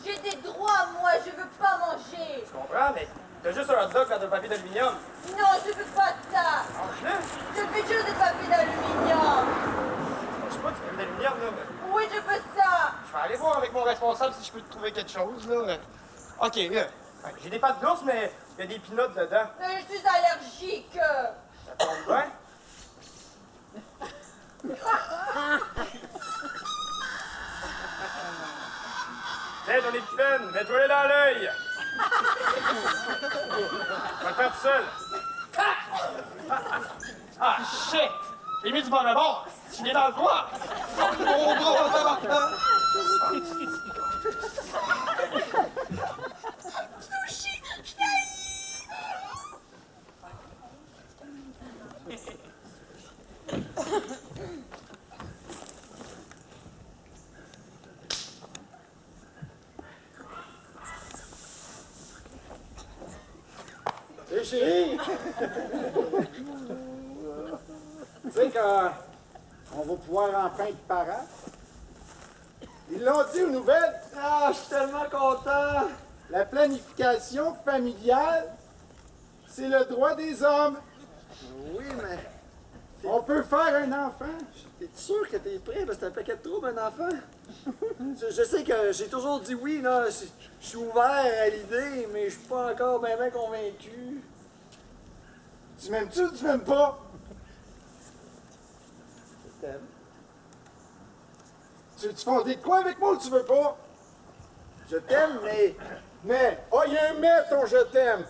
J'ai des droits, moi, je veux pas manger. Je comprends, mais t'as juste un hot dog dans de papier d'aluminium. Non, je veux pas ça. Mange-le. Je veux juste des papiers d'aluminium. Je sais pas du papier d'aluminium, là. Oui, je veux ça! Je vais aller voir avec mon responsable si je peux te trouver quelque chose, là. OK, là. J'ai des pâtes d'ours, mais il y a des pinottes dedans. Je suis allergique! Ça tombe bien. Tiens, ton épipène, mets-toi dans l'œil. Je vais le faire tout seul. Ah, shit! J'ai mis du bon bord. Je suis dans le bois. Mon bras, Sushi! Hé, chérie! Tu sais qu'on va pouvoir enfin être parents? Ils l'ont dit aux nouvelles. Ah, je suis tellement content! La planification familiale, c'est le droit des hommes. Oui, mais... On peut faire un enfant. T'es sûr que t'es prêt? Parce que c'est un paquet de troubles, un enfant. Je sais que j'ai toujours dit oui, là. Je suis ouvert à l'idée, mais je suis pas encore bien convaincu. Tu m'aimes-tu ou tu m'aimes pas? Je t'aime. Tu veux-tu fonder de quoi avec moi ou tu veux pas? Je t'aime, mais... Oh, il y a un mais, ton je t'aime.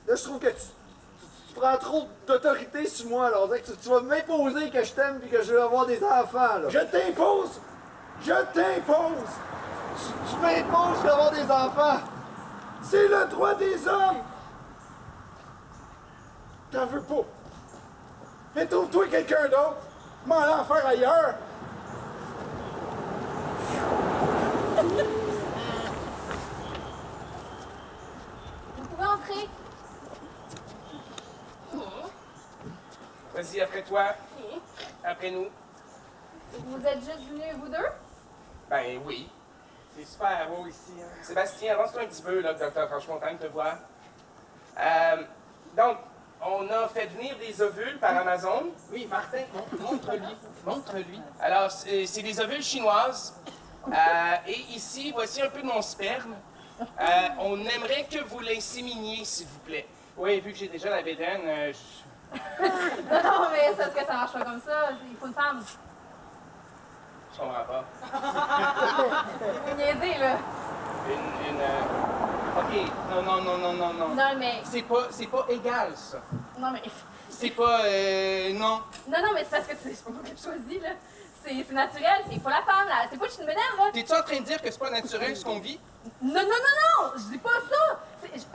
Là, je trouve que tu prends trop d'autorité sur moi, là. On dirait que tu vas m'imposer que je t'aime et que je veux avoir des enfants, là. Je t'impose! Je t'impose! Tu m'imposes d'avoir des enfants! C'est le droit des hommes! T'en veux pas? Mais trouve-toi quelqu'un d'autre! M'en aller en faire ailleurs! Vous pouvez entrer. Vas-y, après toi. Après nous. Vous êtes juste venus, vous deux? Ben oui. C'est super beau ici. Hein. Sébastien, avance-toi un petit peu, là, que Dr. Franche-Montagne te voit. Donc, on a fait venir des ovules par Amazon. Oui, Martin, montre-lui. Montre-lui. Alors, c'est des ovules chinoises. Et ici, voici un peu de mon sperme. On aimerait que vous l'inséminiez, s'il vous plaît. Oui, vu que j'ai déjà la bédaine, Non, mais c'est parce que ça marche pas comme ça. Il faut une femme. je comprends pas. Vous niaisez, là. OK, non. Non, mais... C'est pas égal, ça. Non, mais... C'est pas, non. Non, mais c'est parce que c'est pas moi qui ai choisi, là. C'est naturel, c'est pas la femme, là. C'est pas juste une bédaine, là. T'es-tu en train de dire que c'est pas naturel ce qu'on vit? Non! Je dis pas ça!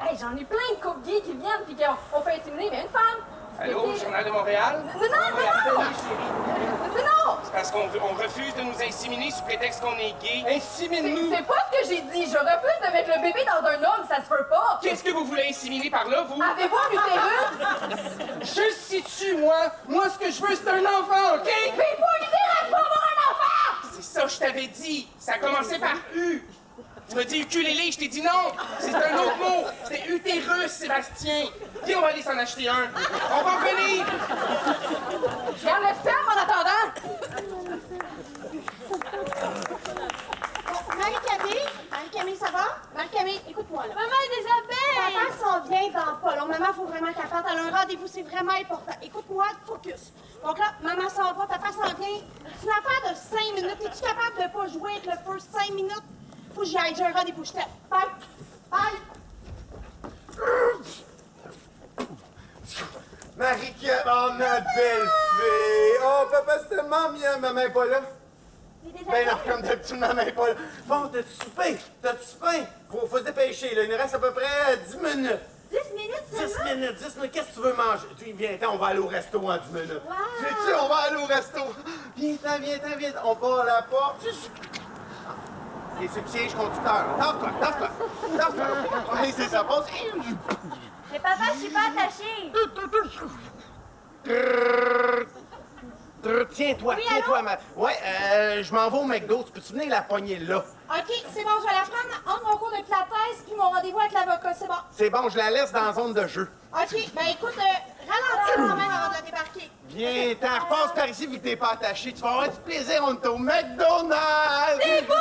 Hey, j'en ai plein de couples gays qui viennent pis qu'on fait inséminer, mais une femme! Allô, Journal de Montréal? Non! C'est parce qu'on refuse de nous inséminer sous prétexte qu'on est gay. Insémine-nous! C'est pas ce que j'ai dit! Je refuse de mettre le bébé dans un homme, ça se peut pas! Qu'est-ce que vous voulez inséminer par là, vous? Avez-vous un utérus? Je le situe, moi! Moi, ce que je veux, c'est un enfant, OK? Mais il faut un utérus pour avoir un enfant! C'est ça, je t'avais dit! Ça a commencé par U! Tu m'as dit ukulélé, je t'ai dit non! C'est un autre mot! C'était utérus, Sébastien! Viens, on va aller s'en acheter un! On va revenir! Je garde le sperme en attendant! Marie-Camille, ça va? Marie-Camille, écoute-moi là. Maman, des abeilles! Papa s'en vient dans pas long. Maman, faut vraiment qu'elle parte. Elle a un rendez-vous, c'est vraiment important. Écoute-moi, focus. Donc là, maman s'en va, papa s'en vient. C'est une affaire de 5 minutes. Es-tu capable de pas jouer avec le feu 5 minutes? Faut que j'y aille, j'ai un rendez-vous, je t'aime. Bye! Bye! Marie-Camille, oh, ma belle fille! Oh, papa, c'est tellement bien, maman est pas là. Ben non, comme d'habitude, maman est pas là. Bon, t'as-tu faim? T'as-tu faim? Faut se dépêcher, là. Il nous reste à peu près 10 minutes. 10 minutes, seulement? 10 minutes. Qu'est-ce que tu veux manger? Tu viens, on va aller au resto en 10 minutes. Wow. Sais-tu, on va aller au resto. Viens. On part à la porte. Et c'est le siège conducteur. Tasse-toi. Oui, c'est ça. Passe. Mais papa, je suis pas attachée. Tiens-toi, ma... Ouais, je m'en vais au McDo. Tu peux-tu venir la poignée là? OK, c'est bon, je vais la prendre entre mon cours de pilates puis mon rendez-vous avec l'avocat, c'est bon. C'est bon, je la laisse dans la zone de jeu. OK, ben écoute, Ralentis quand même avant de débarquer. Viens, t'en repasse par ici vu que t'es pas attaché. Tu vas avoir du plaisir, on est au McDonald's! Des boules!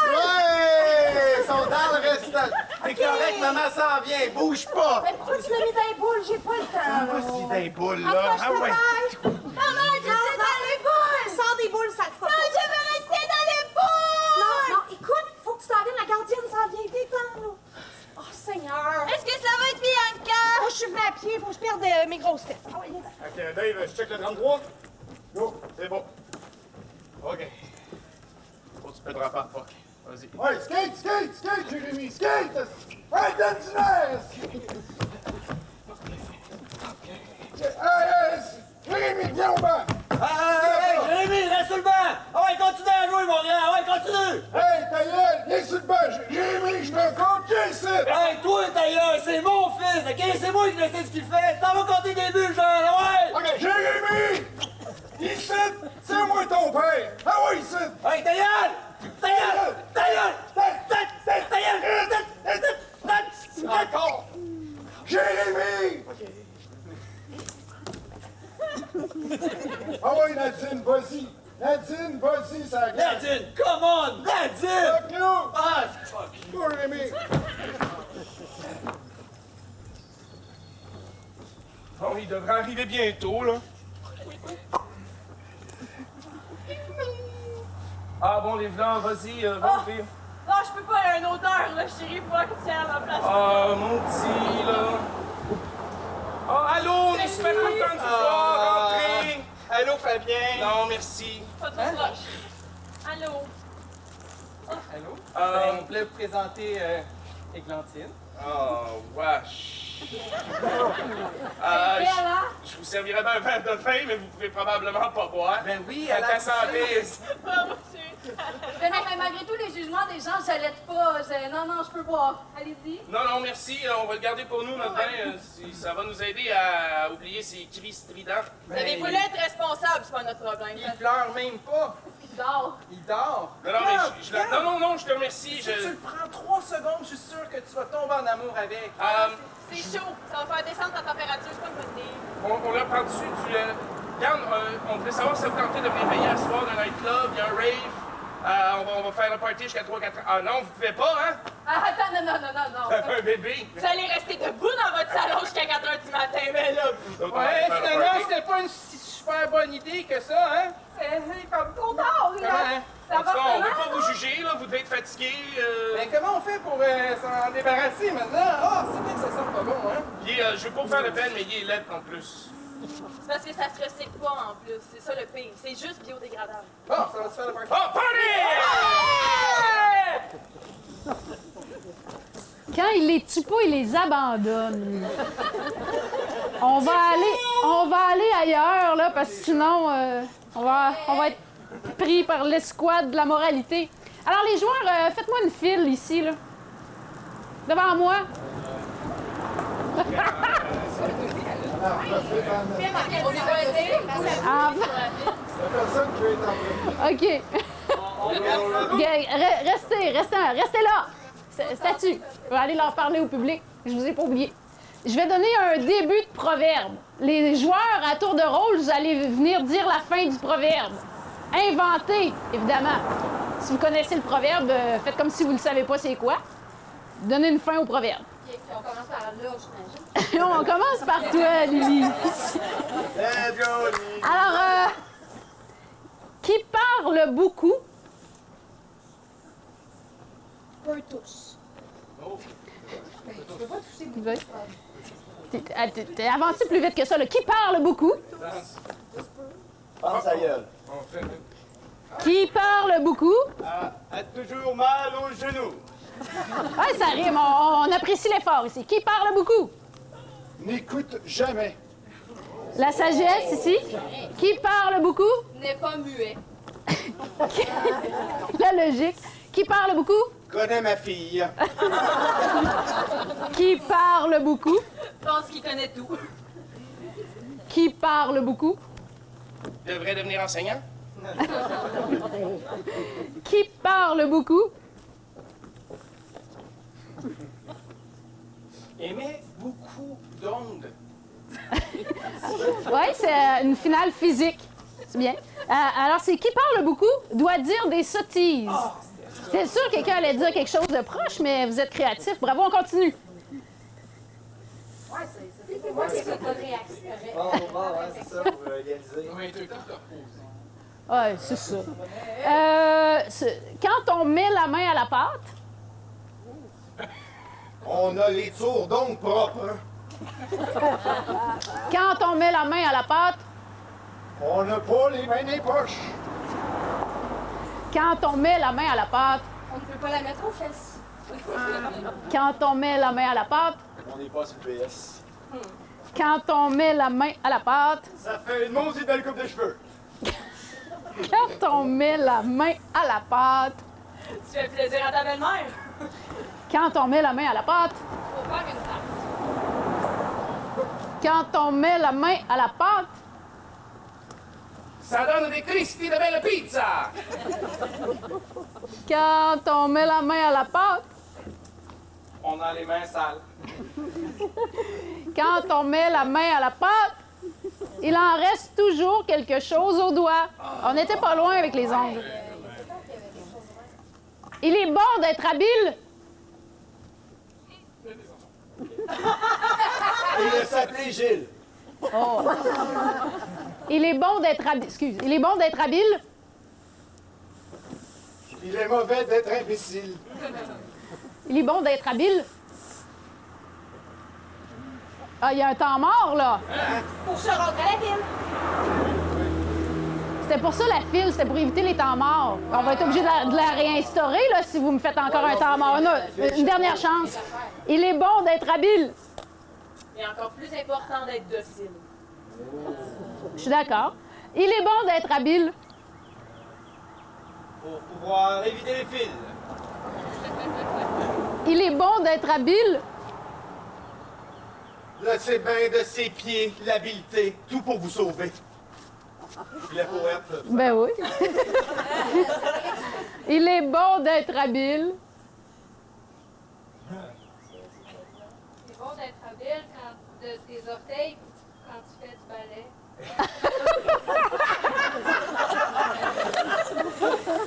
Ouais! Ils sont dans le restaurant. C'est correct, maman s'en vient, bouge pas! Mais pourquoi tu l'as mis dans les boules? J'ai pas le temps. Vas-y dans les boules, là. Approche Ah ouais! Maman, je sais dans les boules! Sors des boules, ça le fera. Non, je veux rester dans les boules! Non, écoute, faut que tu t'en viennes, la gardienne s'en vient. Détends, là. Oh, Seigneur! Est-ce que ça va être Bianca? Oh, je suis venue à pied, faut que je perde mes grosses têtes. Ah ouais, Ok, Dave, je check le 33. Go, c'est bon. OK. Faut que tu pèteras pas, fuck. Vas-y. Ouais, skate, Jérémy, skate! Hey, donne du nerf! Hey, Jérémy, viens au banc! Hey, Jérémy, reste sur le banc! Ah ouais, continue à jouer, mon gars! Ah ouais, continue! Hey, ta gueule, viens sur le banc! Jérémy, je te compte ici! Hey, toi, d'ailleurs, c'est mon fils, ok? C'est moi qui le sais ce qu'il fait! T'en vas compter des bulles, genre, ah ouais! OK, Jérémy! Ici, c'est moi ton père! Ah ouais, ici! Hey, ta gueule! Ta gueule! Ta gueule! Ta gueule! Encore! Jérémy! Ah ouais, Nadine, vas-y! Nadine, vas-y, ça gagne! Nadine, come on! Nadine! Fuck you! Ah, fuck you! Jérémy! Bon, il devrait arriver bientôt, là. Ah bon, les blancs, vas-y, va ouvrir. Non, je peux pas, il y a un odeur, là, chérie, faut que tu tiens à ma place. Ah, mon petit, là. Oh, allô, on est super contents de vous voir, rentrez. Allô, Fabien? Non, merci. Pas trop proche. Allô? Allô? On voulait vous présenter Églantine. Oh, wesh. Elle est belle, hein? Je vous servirais bien un verre de vin, mais vous pouvez probablement pas boire. Ben oui, À elle ta a santé. Bravo, chérie. Mais malgré tous les jugements des gens, j'allaite pas. Non, je peux boire. Allez-y. Non, non, merci. On va le garder pour nous, notre vin. Ça va nous aider à oublier ces cris stridents. Vous avez voulu être responsable, c'est pas notre problème. Il pleure même pas. Il dort. Il dort. Non, non, mais non, je te remercie. Si tu le prends 3 secondes, je suis sûr que tu vas tomber en amour avec. C'est chaud. Ça va faire descendre ta température, c'est pas une bonne idée. On l'a par dessus Regarde, on voulait savoir si ça vous tentait de venir veiller à ce soir dans un nightclub, il y a un rave. On va faire le party jusqu'à 3-4 heures. Ah non, vous pouvez pas, hein? Ah, attends, non. Ça fait un bébé. Vous allez rester debout dans votre salon jusqu'à 4 h du matin, mais là... Ouais, finalement, c'était pas une si super bonne idée que ça, hein? C'est comme trop tard, là. Comment? En tout cas, on ne veut pas vous juger, là. Vous devez être fatigué. Mais comment on fait pour s'en débarrasser maintenant? Ah, c'est vrai que ça sent pas bon, hein? Je veux pas vous faire de peine, mais il est laid en plus. C'est parce que ça se recycle pas en plus. C'est ça le pire. C'est juste biodégradable. Bon, ça va se faire le party. Oh, party! Quand il les tue pas, il les abandonne. On va aller ailleurs, là, parce que sinon, on va être pris par l'escouade de la moralité. Alors, les joueurs, faites-moi une file ici, là. Devant moi. OK. Restez là. Statue. Je vais aller leur parler au public. Je vous ai pas oublié. Je vais donner un début de proverbe. Les joueurs, à tour de rôle, vous allez venir dire la fin du proverbe. Inventez, évidemment. Si vous connaissez le proverbe, faites comme si vous ne le savez pas c'est quoi. Donnez une fin au proverbe. On commence par là, j'imagine. On commence par toi, Lily. Let's go, Lily. Alors, qui parle beaucoup? Peu tous. Tu peux pas toucher. T'es avancé plus vite que ça, là. Qui parle beaucoup? Pense à gueule. Qui parle beaucoup? A toujours mal aux genoux. Ouais, ça rime. On apprécie l'effort ici. Qui parle beaucoup? N'écoute jamais. La sagesse ici. Qui parle beaucoup? N'est pas muet. La logique. Qui parle beaucoup? Connais ma fille. Qui parle beaucoup? Pense qu'il connaît tout. Qui parle beaucoup? Devrait devenir enseignant. Qui parle beaucoup? Émet beaucoup d'ondes. Oui, c'est une finale physique. C'est bien. Alors, c'est qui parle beaucoup doit dire des sottises. C'est sûr que quelqu'un allait dire quelque chose de proche, mais vous êtes créatif. Bravo, on continue. Moi, c'est pas de réaction. C'est ça, pour réaliser. Oui, c'est ça. Quand on met la main à la pâte, On a les tours d'ongles propres. quand on met la main à la pâte, On n'a pas les mains dans les poches. quand on met la main à la pâte, On ne peut pas la mettre aux fesses. quand on met la main à la pâte, On n'est pas sur le PS. quand on met la main à la pâte, Ça fait une maudite belle coupe de cheveux. quand on met la main à la pâte, Tu fais plaisir à ta belle-mère? quand on met la main à la pâte, Pour faire une tarte. quand on met la main à la pâte, Ça donne des cristi de belle pizza! quand on met la main à la pâte, On a les mains sales. quand on met la main à la pâte, il en reste toujours quelque chose au doigt. On n'était pas loin avec les ongles. Il est bon d'être habile. Il a s'appelé Gilles. Oh. Il est bon d'être habile. Excuse. Il est bon d'être habile. Il est mauvais d'être imbécile. Il est bon d'être habile. Ah, il y a un temps mort, là. Pour se rendre à la ville. C'était pour ça la file, c'était pour éviter les temps morts. On va être obligé de la réinstaurer, là, si vous me faites encore un temps mort. On a une dernière chance. Il est bon d'être habile. Mais encore plus important d'être docile. Je suis d'accord. Il est bon d'être habile. Pour pouvoir éviter les fils. Il est bon d'être habile. Là, c'est bien de ses pieds, l'habileté, tout pour vous sauver. Le poète, là. Ben oui. Il est bon d'être habile. C'est bon d'être habile quand de tes orteils quand tu fais du ballet.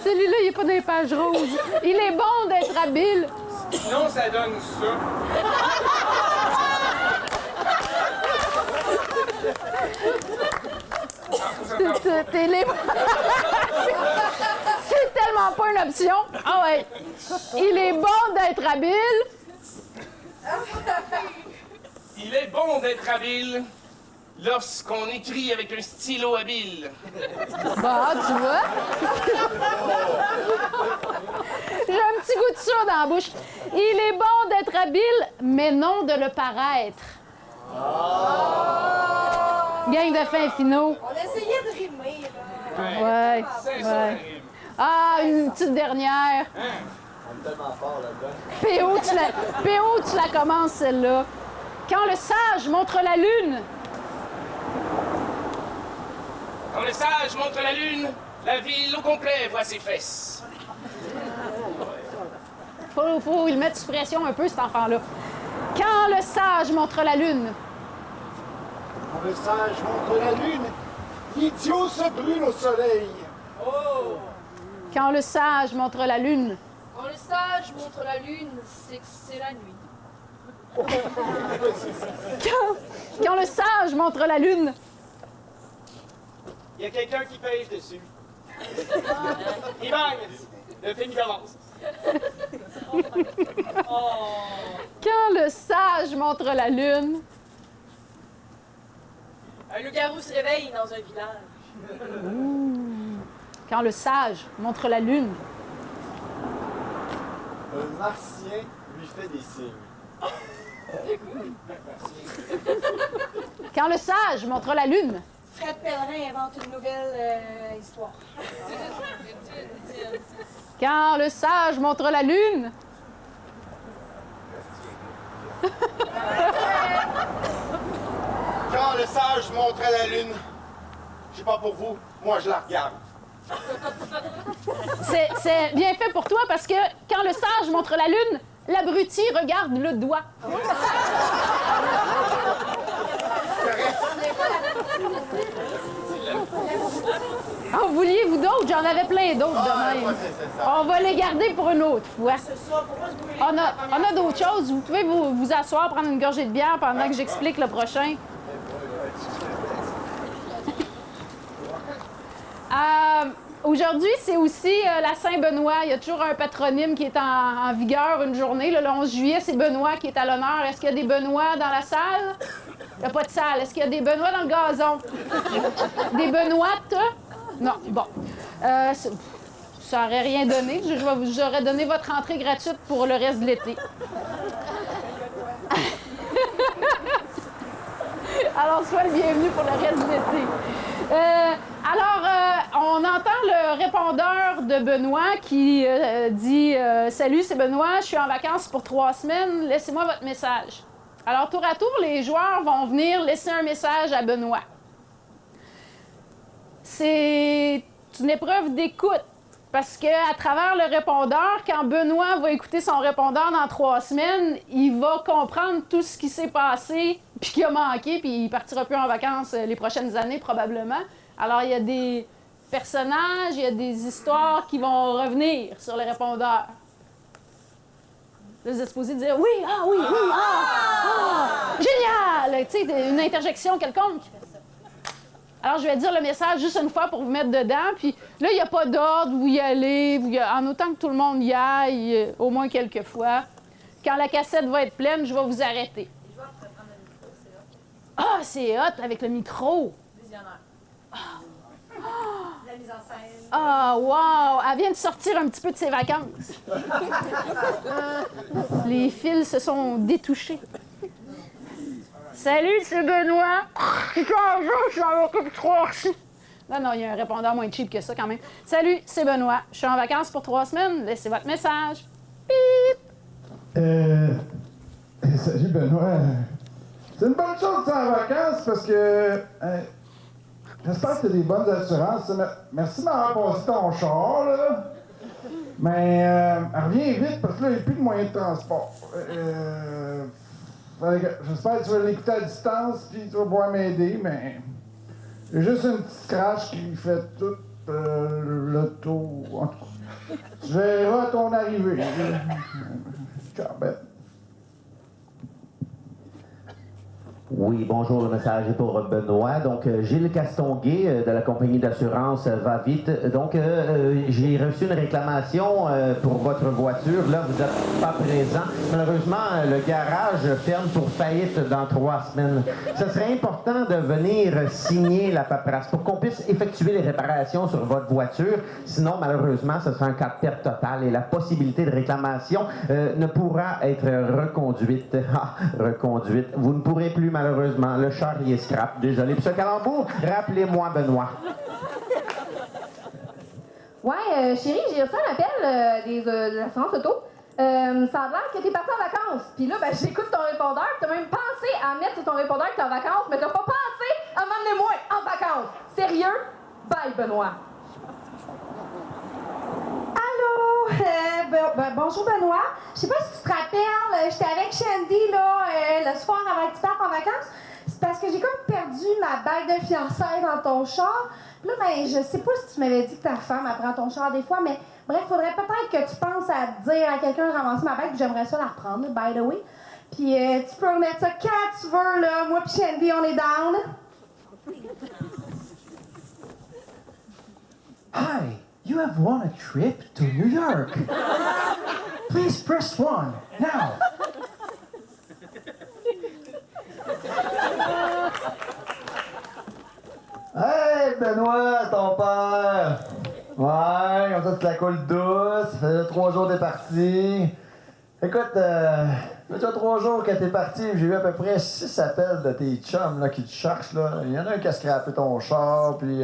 Celui-là, il n'est pas dans les pages roses. Il est bon d'être habile. Sinon, ça donne ça. T'es libre. C'est tellement pas une option. Ah ouais. Il est bon d'être habile. Il est bon d'être habile lorsqu'on écrit avec un stylo habile. Bah, tu vois. J'ai un petit goût de ça dans la bouche. Il est bon d'être habile, mais non de le paraître. Gang de fins finaux. On essayait de rimer, là. Ouais. C'est ça, Ouais. Ah, une petite dernière. On est tellement fort là-dedans. PO, tu la commences, celle-là. Quand le sage montre la lune, Quand le sage montre la lune, la ville au complet voit ses fesses. faut lui mettre sous pression un peu, cet enfant-là. Quand le sage montre la lune, Quand le sage montre la lune, l'idiot se brûle au soleil. quand le sage montre la lune, Quand le sage montre la lune, c'est que c'est la nuit. quand le sage montre la lune, Il y a quelqu'un qui pêche dessus. Il bang! Le film commence. quand le sage montre la lune, Un loup-garou se réveille dans un village. quand le sage montre la lune, Un martien lui fait des signes. quand le sage montre la lune, Fred Pellerin invente une nouvelle histoire. quand le sage montre la lune, Quand le sage montre la lune, je sais pas pour vous, moi je la regarde. c'est bien fait pour toi parce que quand le sage montre la lune, l'abruti regarde le doigt. En vouliez-vous d'autres? J'en avais plein d'autres de même. On va les garder pour une autre fois. On a d'autres choses. Vous pouvez vous asseoir, prendre une gorgée de bière pendant que j'explique le prochain. Aujourd'hui, c'est aussi la Saint-Benoît. Il y a toujours un patronyme qui est en vigueur une journée. Le 11 juillet, c'est Benoît qui est à l'honneur. Est-ce qu'il y a des Benoît dans la salle? Il n'y a pas de salle. Est-ce qu'il y a des Benoît dans le gazon? Des Benoîtes? Non. Bon. Ça n'aurait rien donné. J'aurais donné votre entrée gratuite pour le reste de l'été. Alors, sois le bienvenu pour le reste de l'été. On entend le répondeur de Benoît qui dit « Salut, c'est Benoît, je suis en vacances pour 3 semaines, laissez-moi votre message. » Alors, tour à tour, les joueurs vont venir laisser un message à Benoît. C'est une épreuve d'écoute, parce qu'à travers le répondeur, quand Benoît va écouter son répondeur dans 3 semaines, il va comprendre tout ce qui s'est passé, puis qui a manqué, puis il partira plus en vacances les prochaines années, probablement. Alors, il y a des personnages, il y a des histoires qui vont revenir sur le répondeur. Là, vous êtes supposé dire « Oui, ah oui, oui, génial! » Tu sais, une interjection quelconque. Alors, je vais dire le message juste une fois pour vous mettre dedans. Puis là, il n'y a pas d'ordre, vous y allez, en autant que tout le monde y aille, au moins quelques fois. Quand la cassette va être pleine, je vais vous arrêter. Ah, c'est hot avec le micro. Visionnaire. La mise en scène. Ah, wow! Elle vient de sortir un petit peu de ses vacances. Les fils se sont détouchés. Salut, c'est Benoît. Non, il y a un répondeur moins cheap que ça quand même. Salut, c'est Benoît. Je suis en vacances pour 3 semaines. Laissez votre message. Pip! Salut, Benoît. C'est une bonne chose de en vacances parce que j'espère que tu as des bonnes assurances. Merci de m'avoir passé ton char, là. Mais reviens vite parce que là, il n'y a plus de moyens de transport. J'espère que tu vas l'écouter à distance puis tu vas pouvoir m'aider, mais j'ai juste une petite crash qui fait tout le tour. En tout cas, tu verras à ton arrivée. Ciao, bête. Oui, bonjour, le message est pour Benoît. Donc, Gilles Castonguay de la compagnie d'assurance Va Vite. Donc, j'ai reçu une réclamation pour votre voiture. Là, vous n'êtes pas présent. Malheureusement, le garage ferme pour faillite dans 3 semaines. Ce serait important de venir signer la paperasse pour qu'on puisse effectuer les réparations sur votre voiture. Sinon, malheureusement, ce sera un cas de perte totale et la possibilité de réclamation ne pourra être reconduite. Ah, reconduite. Vous ne pourrez plus, malheureusement, le char y est scrap. Désolé pour ce calembour. Rappelez-moi, Benoît. Ouais, chérie, j'ai reçu un appel de l'assurance auto. Ça a l'air que t'es parti en vacances. Puis là, ben, j'écoute ton répondeur. T'as même pensé à mettre sur ton répondeur que t'es en vacances, mais t'as pas pensé à m'emmener moi en vacances. Sérieux? Bye, Benoît. Allô? Bonjour, Benoît. Je sais pas si tu te rappelles, j'étais avec Shandy, là, le soir avant que tu partes en vacances. C'est parce que j'ai comme perdu ma bague de fiançailles dans ton char. Puis là, ben, je sais pas si tu m'avais dit que ta femme apprend ton char des fois, mais bref, faudrait peut-être que tu penses à dire à quelqu'un de ramasser ma bague, puis j'aimerais ça la reprendre, by the way. Puis tu peux remettre ça quand tu veux, là. Moi pis Shandy, on est down. Hi, you have won a trip to New York. Please press 1 now. Hey, Benoît, ton père! Ouais, comme ça, tu la coules douce. Ça fait 3 jours que t'es parti. Écoute, ça fait déjà 3 jours que t'es parti. J'ai eu à peu près 6 appels de tes chums là, qui te cherchent. Là. Il y en a un qui a scrappé ton char, puis...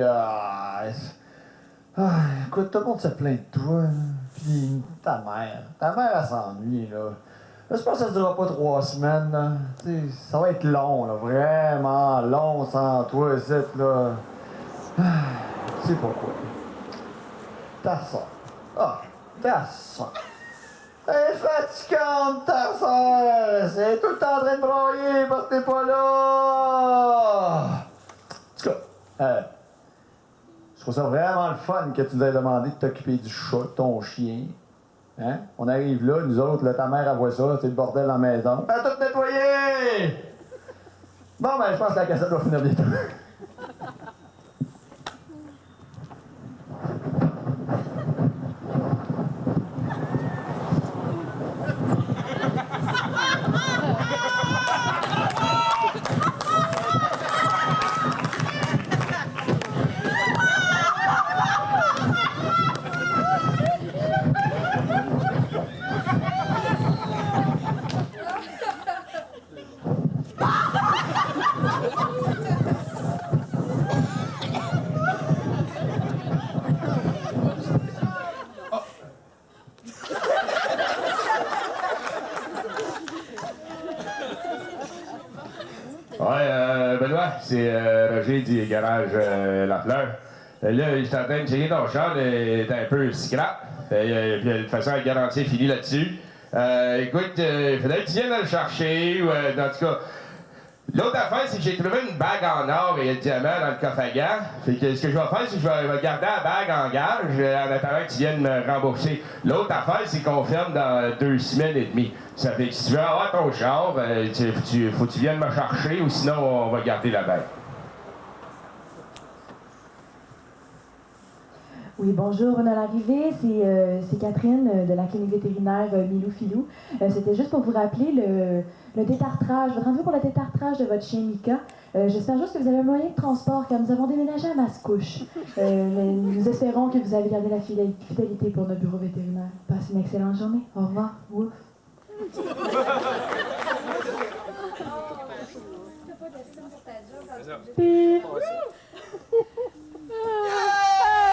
écoute, tout le monde se plaint de toi. Puis ta mère, elle s'ennuie, là. Je pense que ça ne durera pas 3 semaines, là. T'sais, ça va être long, là, vraiment long sans toi, ici, là. Tu sais pourquoi. Ta soeur. Ah, ta soeur. Elle est fatigante, ta soeur. C'est tout le temps en train de broyer parce que t'es pas là. En tout cas, trouve ça vraiment le fun que tu nous aies demandé de t'occuper du chat, de ton chien. Hein? On arrive là, nous autres, là, ta mère, elle voit ça, c'est le bordel dans la maison. À tout nettoyer! Bon, ben, je pense que la cassette va finir bientôt. Benoît, c'est Roger du garage La Fleur. Là, je suis en train de checker ton char, il est un peu scrap. Puis de toute façon, la garantie est finie là-dessus. Écoute, il faudrait que tu viennes le chercher, ou en tout cas. L'autre affaire, c'est que j'ai trouvé une bague en or et un diamant dans le coffre à gants. Fait que ce que je vais faire, c'est que je vais garder la bague en gage en attendant que tu viennes me rembourser. L'autre affaire, c'est qu'on ferme dans 2 semaines et demie. Ça fait que si tu veux avoir ton char, faut que tu viennes me chercher ou sinon on va garder la bague. Oui, bonjour, on est à l'arrivée. C'est Catherine de la clinique vétérinaire Milou Filou. C'était juste pour vous rappeler le détartrage, votre rendez-vous pour le détartrage de votre chien Mika. J'espère juste que vous avez un moyen de transport car nous avons déménagé à Mascouche. Mais nous espérons que vous allez garder la fidélité pour notre bureau vétérinaire. Passez une excellente journée. Au revoir. Ouf.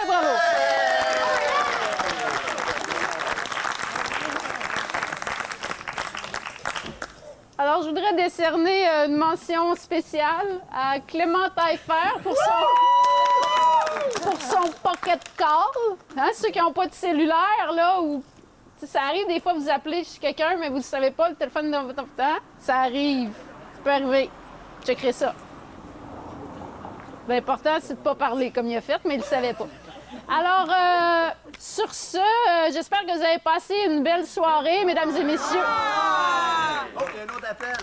Bravo! Alors, je voudrais décerner une mention spéciale à Clément Taillefer pour son pocket call. Hein, ceux qui n'ont pas de cellulaire, là, où ça arrive des fois, vous appelez chez quelqu'un, mais vous ne savez pas, le téléphone dans votre temps. Ça arrive. Ça peut arriver. Checkerez ça. L'important, c'est de ne pas parler comme il a fait, mais il ne le savait pas. Alors, sur ce, j'espère que vous avez passé une belle soirée, mesdames et messieurs. Oh, il y a un autre appel.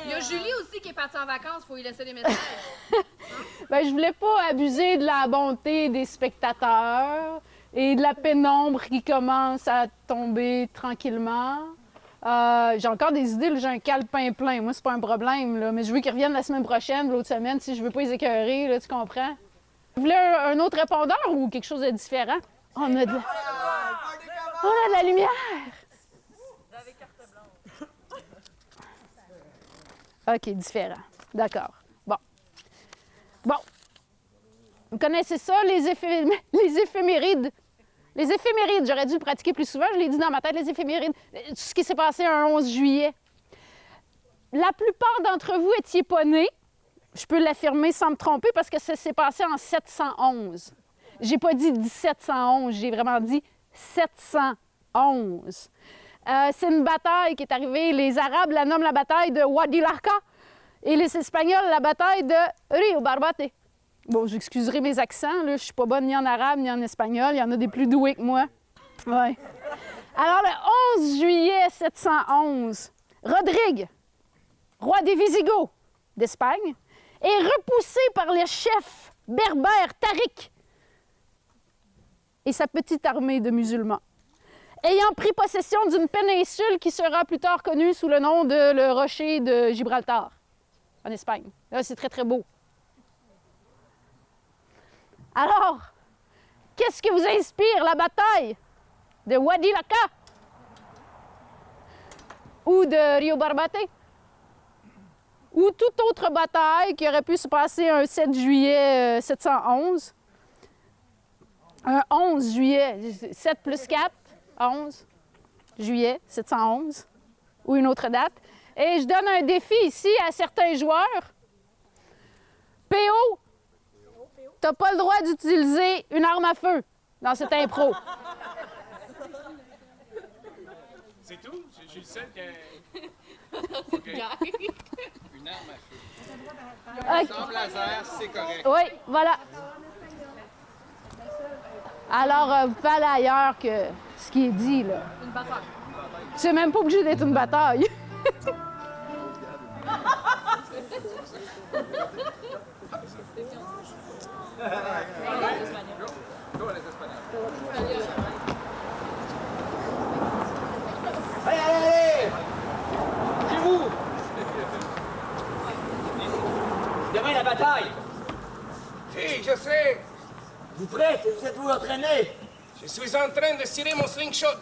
Il y a Julie aussi qui est partie en vacances, faut lui laisser des messages. Ben, je voulais pas abuser de la bonté des spectateurs et de la pénombre qui commence à tomber tranquillement. J'ai encore des idées, là, j'ai un calepin plein. Moi, c'est pas un problème, là, mais je veux qu'ils reviennent la semaine prochaine, l'autre semaine, si je veux pas les écœurer, là, tu comprends? Vous voulez un autre répondeur ou quelque chose de différent? On a de la lumière! OK, différent. D'accord. Bon. Vous connaissez ça, les éphémérides? Les éphémérides, j'aurais dû le pratiquer plus souvent, je l'ai dit dans ma tête, les éphémérides. Tout ce qui s'est passé un 11 juillet. La plupart d'entre vous étiez pas nés. Je peux l'affirmer sans me tromper parce que ça s'est passé en 711. J'ai pas dit 1711, j'ai vraiment dit 711. C'est une bataille qui est arrivée. Les Arabes la nomment la bataille de Wadi Larka et les Espagnols la bataille de Rio Barbate. Bon, j'excuserai mes accents, là, je suis pas bonne ni en arabe ni en espagnol. Il y en a des plus doués que moi. Ouais. Alors, le 11 juillet 711, Rodrigue, roi des Visigoths d'Espagne, est repoussé par les chefs berbères Tariq et sa petite armée de musulmans, ayant pris possession d'une péninsule qui sera plus tard connue sous le nom de le rocher de Gibraltar, en Espagne. Là, c'est très, très beau. Alors, qu'est-ce que vous inspire la bataille de Wadi Larka ou de Rio Barbate ou toute autre bataille qui aurait pu se passer un 7 juillet 711? Un 11 juillet, 7 plus 4, 11 juillet 711, ou une autre date. Et je donne un défi ici à certains joueurs. PO, t'as pas le droit d'utiliser une arme à feu dans cette impro. C'est tout? Je suis le seul qui a... OK. Une arme à feu. Okay. Sans laser, c'est correct. Oui, voilà. Alors, vous pouvez aller ailleurs que ce qui est dit, là. Une bataille. C'est même pas obligé d'être une bataille. Allez, allez, allez! Chez vous! Demain, la bataille! Si, je sais. Vous prêtes? Vous êtes-vous entraîné? Je suis en train de tirer mon slingshot.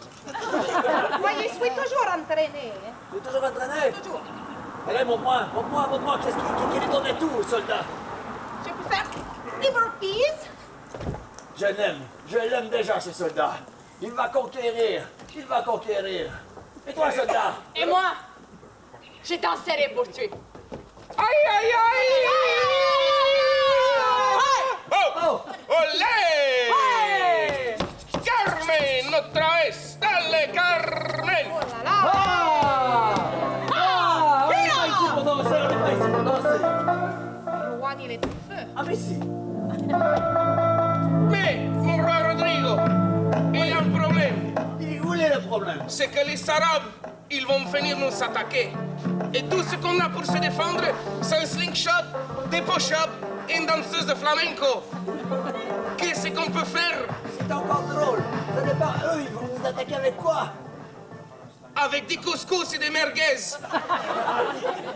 Moi, je suis toujours entraîné. Vous êtes toujours entraîné? Toujours. Allez, montre-moi, quel est ton atout, soldat? Je peux faire des burpees. Je l'aime déjà, ce soldat. Il va conquérir. Et toi, soldat? Et moi, je danserai pour tuer. Aïe, aïe, aïe! Oh! Olé! Ouais! Carmen, otra vez! Dale, Carmen! Oh là là! On n'est pas ici pour danser, Juan, il est tout feu. Ah, mais si. Mais, mon roi Rodrigo, il y a un problème. Où est le problème? C'est que les Arabes, ils vont venir nous attaquer. Et tout ce qu'on a pour se défendre, c'est un slingshot, des push-ups et une danseuse de flamenco. Qu'est-ce qu'on peut faire? C'est encore drôle. Ça dépend, eux, ils vont nous attaquer avec quoi? Avec des couscous et des merguez.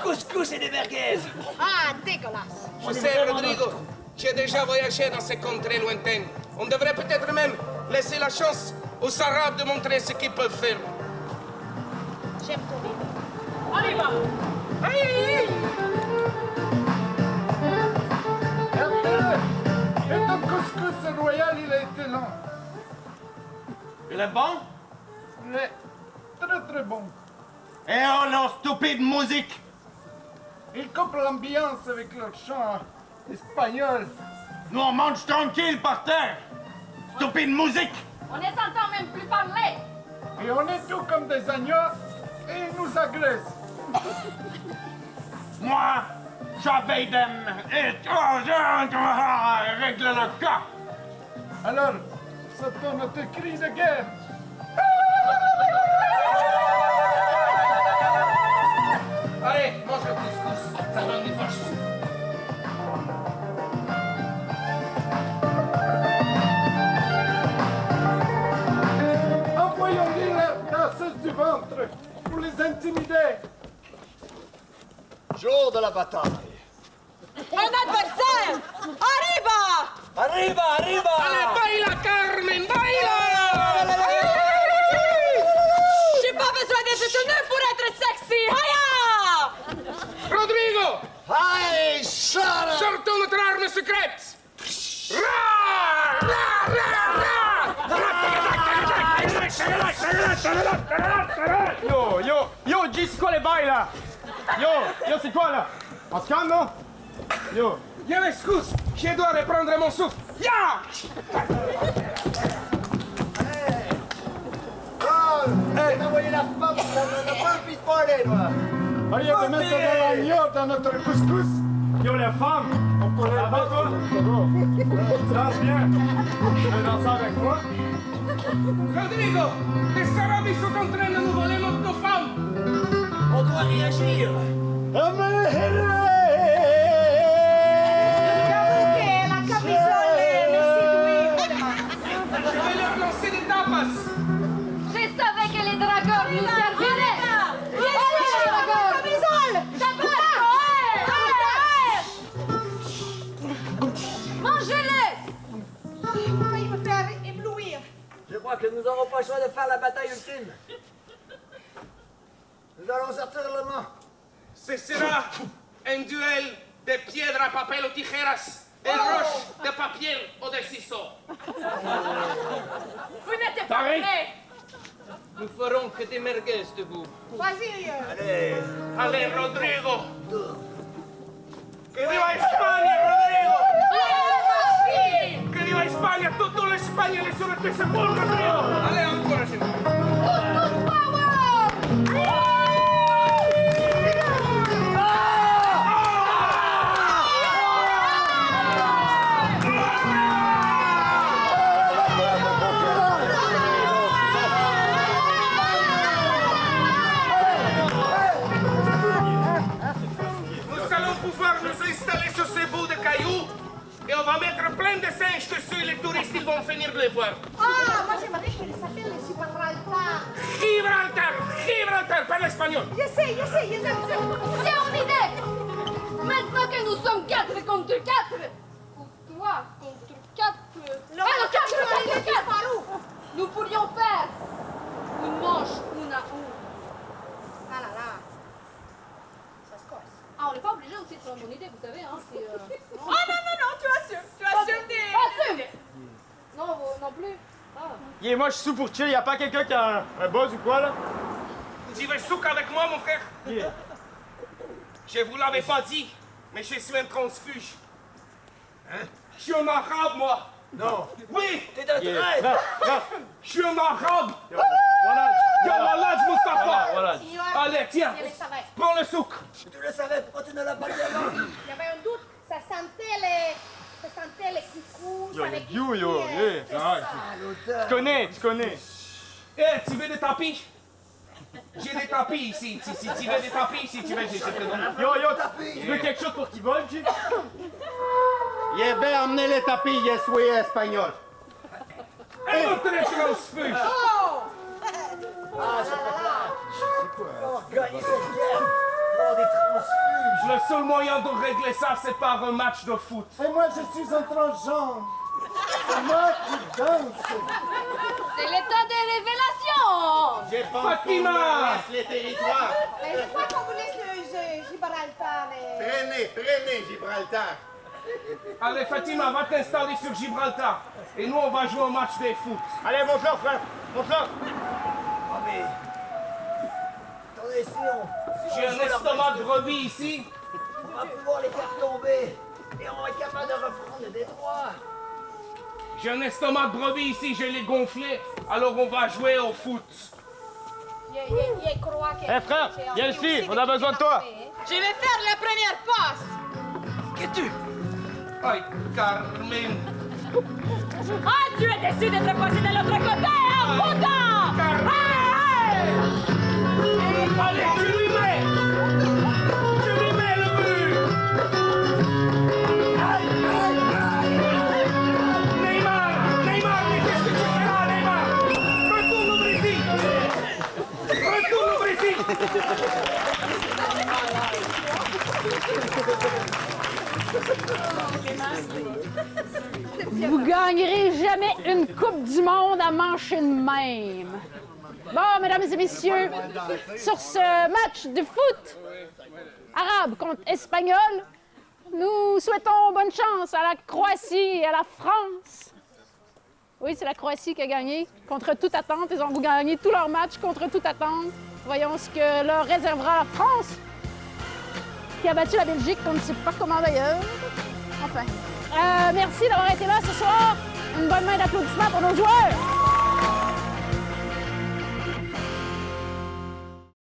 Couscous et des merguez. Ah, dégueulasse. Je sais, Rodrigo, j'ai déjà voyagé dans ces contrées lointaines. On devrait peut-être même laisser la chance aux Arabes de montrer ce qu'ils peuvent faire. J'aime ton idée. On y va! Aïe, aïe, aïe! Et ton couscous royal, il a été long. Il est bon? Il est très très bon. Et oh, leur stupide musique! Il coupe l'ambiance avec leur chant espagnol. Nous, on mange tranquille par terre! Stupide musique! On ne s'entend même plus parler! Et on est tous comme des agneaux et ils nous agressent. Moi, j'avais dem et règle le cas! Alors, ça tourne tes cris de guerre. Allez, mange le couscous, ça donne des forces. Envoyons-les la danseuse du ventre pour les intimider. Jour de la bataille. Un adversaire! Arriba! Arriba! Allez, baila, Carmen, baila! J'ai pas besoin d'être tenu pour être sexy! Haya! Rodrigo! Allez, Sarah! Sortons notre arme secrète! Ra! Ra! Yo, G, c'est quoi les bails là? Yo, c'est quoi là? On se calme, non? Yo. Je m'excuse, je dois reprendre mon souffle. Ya! Hey, envoyé la femme, la piste parler, toi! Allez, de mettre de l'agneau dans notre couscous. Yo, les femmes! On pourrait Ça va, toi? Danse bien! Tu veux danser avec moi? Rodrigo, les Arabes ils sont en train de nous voler nos femmes. On doit réagir! La camisole me séduit. Je vais leur lancer des tapas. Je savais que les dragons nous serviraient! Bien sûr, les dragons! Camisole! Mangez-le! Ah, il a failli me faire éblouir. Je crois que nous n'aurons pas le choix de faire la bataille ultime. Nous allons sortir le mot. Ce sera un duel de piedra, papel ou tijeras, de roche, de papier ou de ciseaux. Vous n'êtes pas prêts! Nous ferons que des merguez de vous. Vas-y. Allez, Rodrigo. Que viva España, Rodrigo. Que viva España, toda la España le sobre ese pueblo, Rodrigo. Allez, encore así. les voir. Ah, moi j'aimerais que ça s'appelle le Gibraltar. Gibraltar, parle espagnol. Je sais, j'ai une idée. Maintenant que nous sommes 4 contre 4. Ou 3 contre 4. Non, 4 contre 4. Nous pourrions faire une manche, une à une. Ah là là. Ça se corse. Ah, on n'est pas obligé aussi de prendre mon idée, vous savez, hein. Oh non, tu assumes tes... Non, vous non plus. Ah. Yeah, moi, je suis sous pour chill. Y'a pas quelqu'un qui a un buzz ou quoi, là? Tu veux souk avec moi, mon frère? Yeah. Je vous l'avais pas dit, mais je suis un transfuge. Hein? Je suis un arabe, moi. Non. Oui. T'es un Yeah. traître. Je suis un arabe. Voilà. Ya Walad Mustafa. Voilà. Allez, tiens. Prends le souk. Tu le savais, pourquoi tu ne l'as pas dit avant? Il y avait un doute. Ça sentait les coucous. Yo, avec yo, les yo, pieds, yeah. c'est Ah, ça. tu connais. Eh, tu veux des tapis? J'ai des tapis ici. Si tu veux des tapis ici, tu veux, je te donne. Yo, tu veux quelque chose pour qu'il vole, Jim? Yeah, ben, emmenez les tapis, yes, oui, espagnol. Un autre transfuge. Oh! Ah, c'est pas ça. Oh, gagner cette guerre. Oh, des transfuges. Le seul moyen de régler ça, c'est par un match de foot. Et moi, je suis un transgenre. C'est moi qui danse. C'est l'état de révélation! J'ai pas Fatima! Les territoires. Mais je crois qu'on vous laisse le Gibraltar. Prenez, Gibraltar. Allez, Fatima, va t'installer sur Gibraltar. Et nous, on va jouer un match de foot. Allez, monte-le, frère. Monte-le. Ah, mais... Attendez, si J'ai un estomac de brebis ici. on va pouvoir les faire tomber. Et on va être capable de reprendre le détroit. J'ai un estomac de brebis ici, je l'ai gonflé. Alors on va jouer au foot. Eh, frère, viens ici, on a besoin de toi. Je vais faire la première passe. Qu'es-tu? Aïe, Carmen. Ah, tu es déçu d'être passé de l'autre côté, hein, putain! Allez, tu lui mets! Tu lui mets le but! Neymar, mais qu'est-ce que tu fais là, Neymar? Retourne au Brésil! Retourne au Brésil! Vous gagnerez jamais une Coupe du Monde à mancher de même. Bon, mesdames et messieurs, sur ce match de foot arabe contre espagnol, nous souhaitons bonne chance à la Croatie et à la France. Oui, c'est la Croatie qui a gagné contre toute attente. Ils ont gagné tous leurs matchs contre toute attente. Voyons ce que leur réservera la France, qui a battu la Belgique, on ne sait pas comment d'ailleurs. Enfin, merci d'avoir été là ce soir. Une bonne main d'applaudissements pour nos joueurs.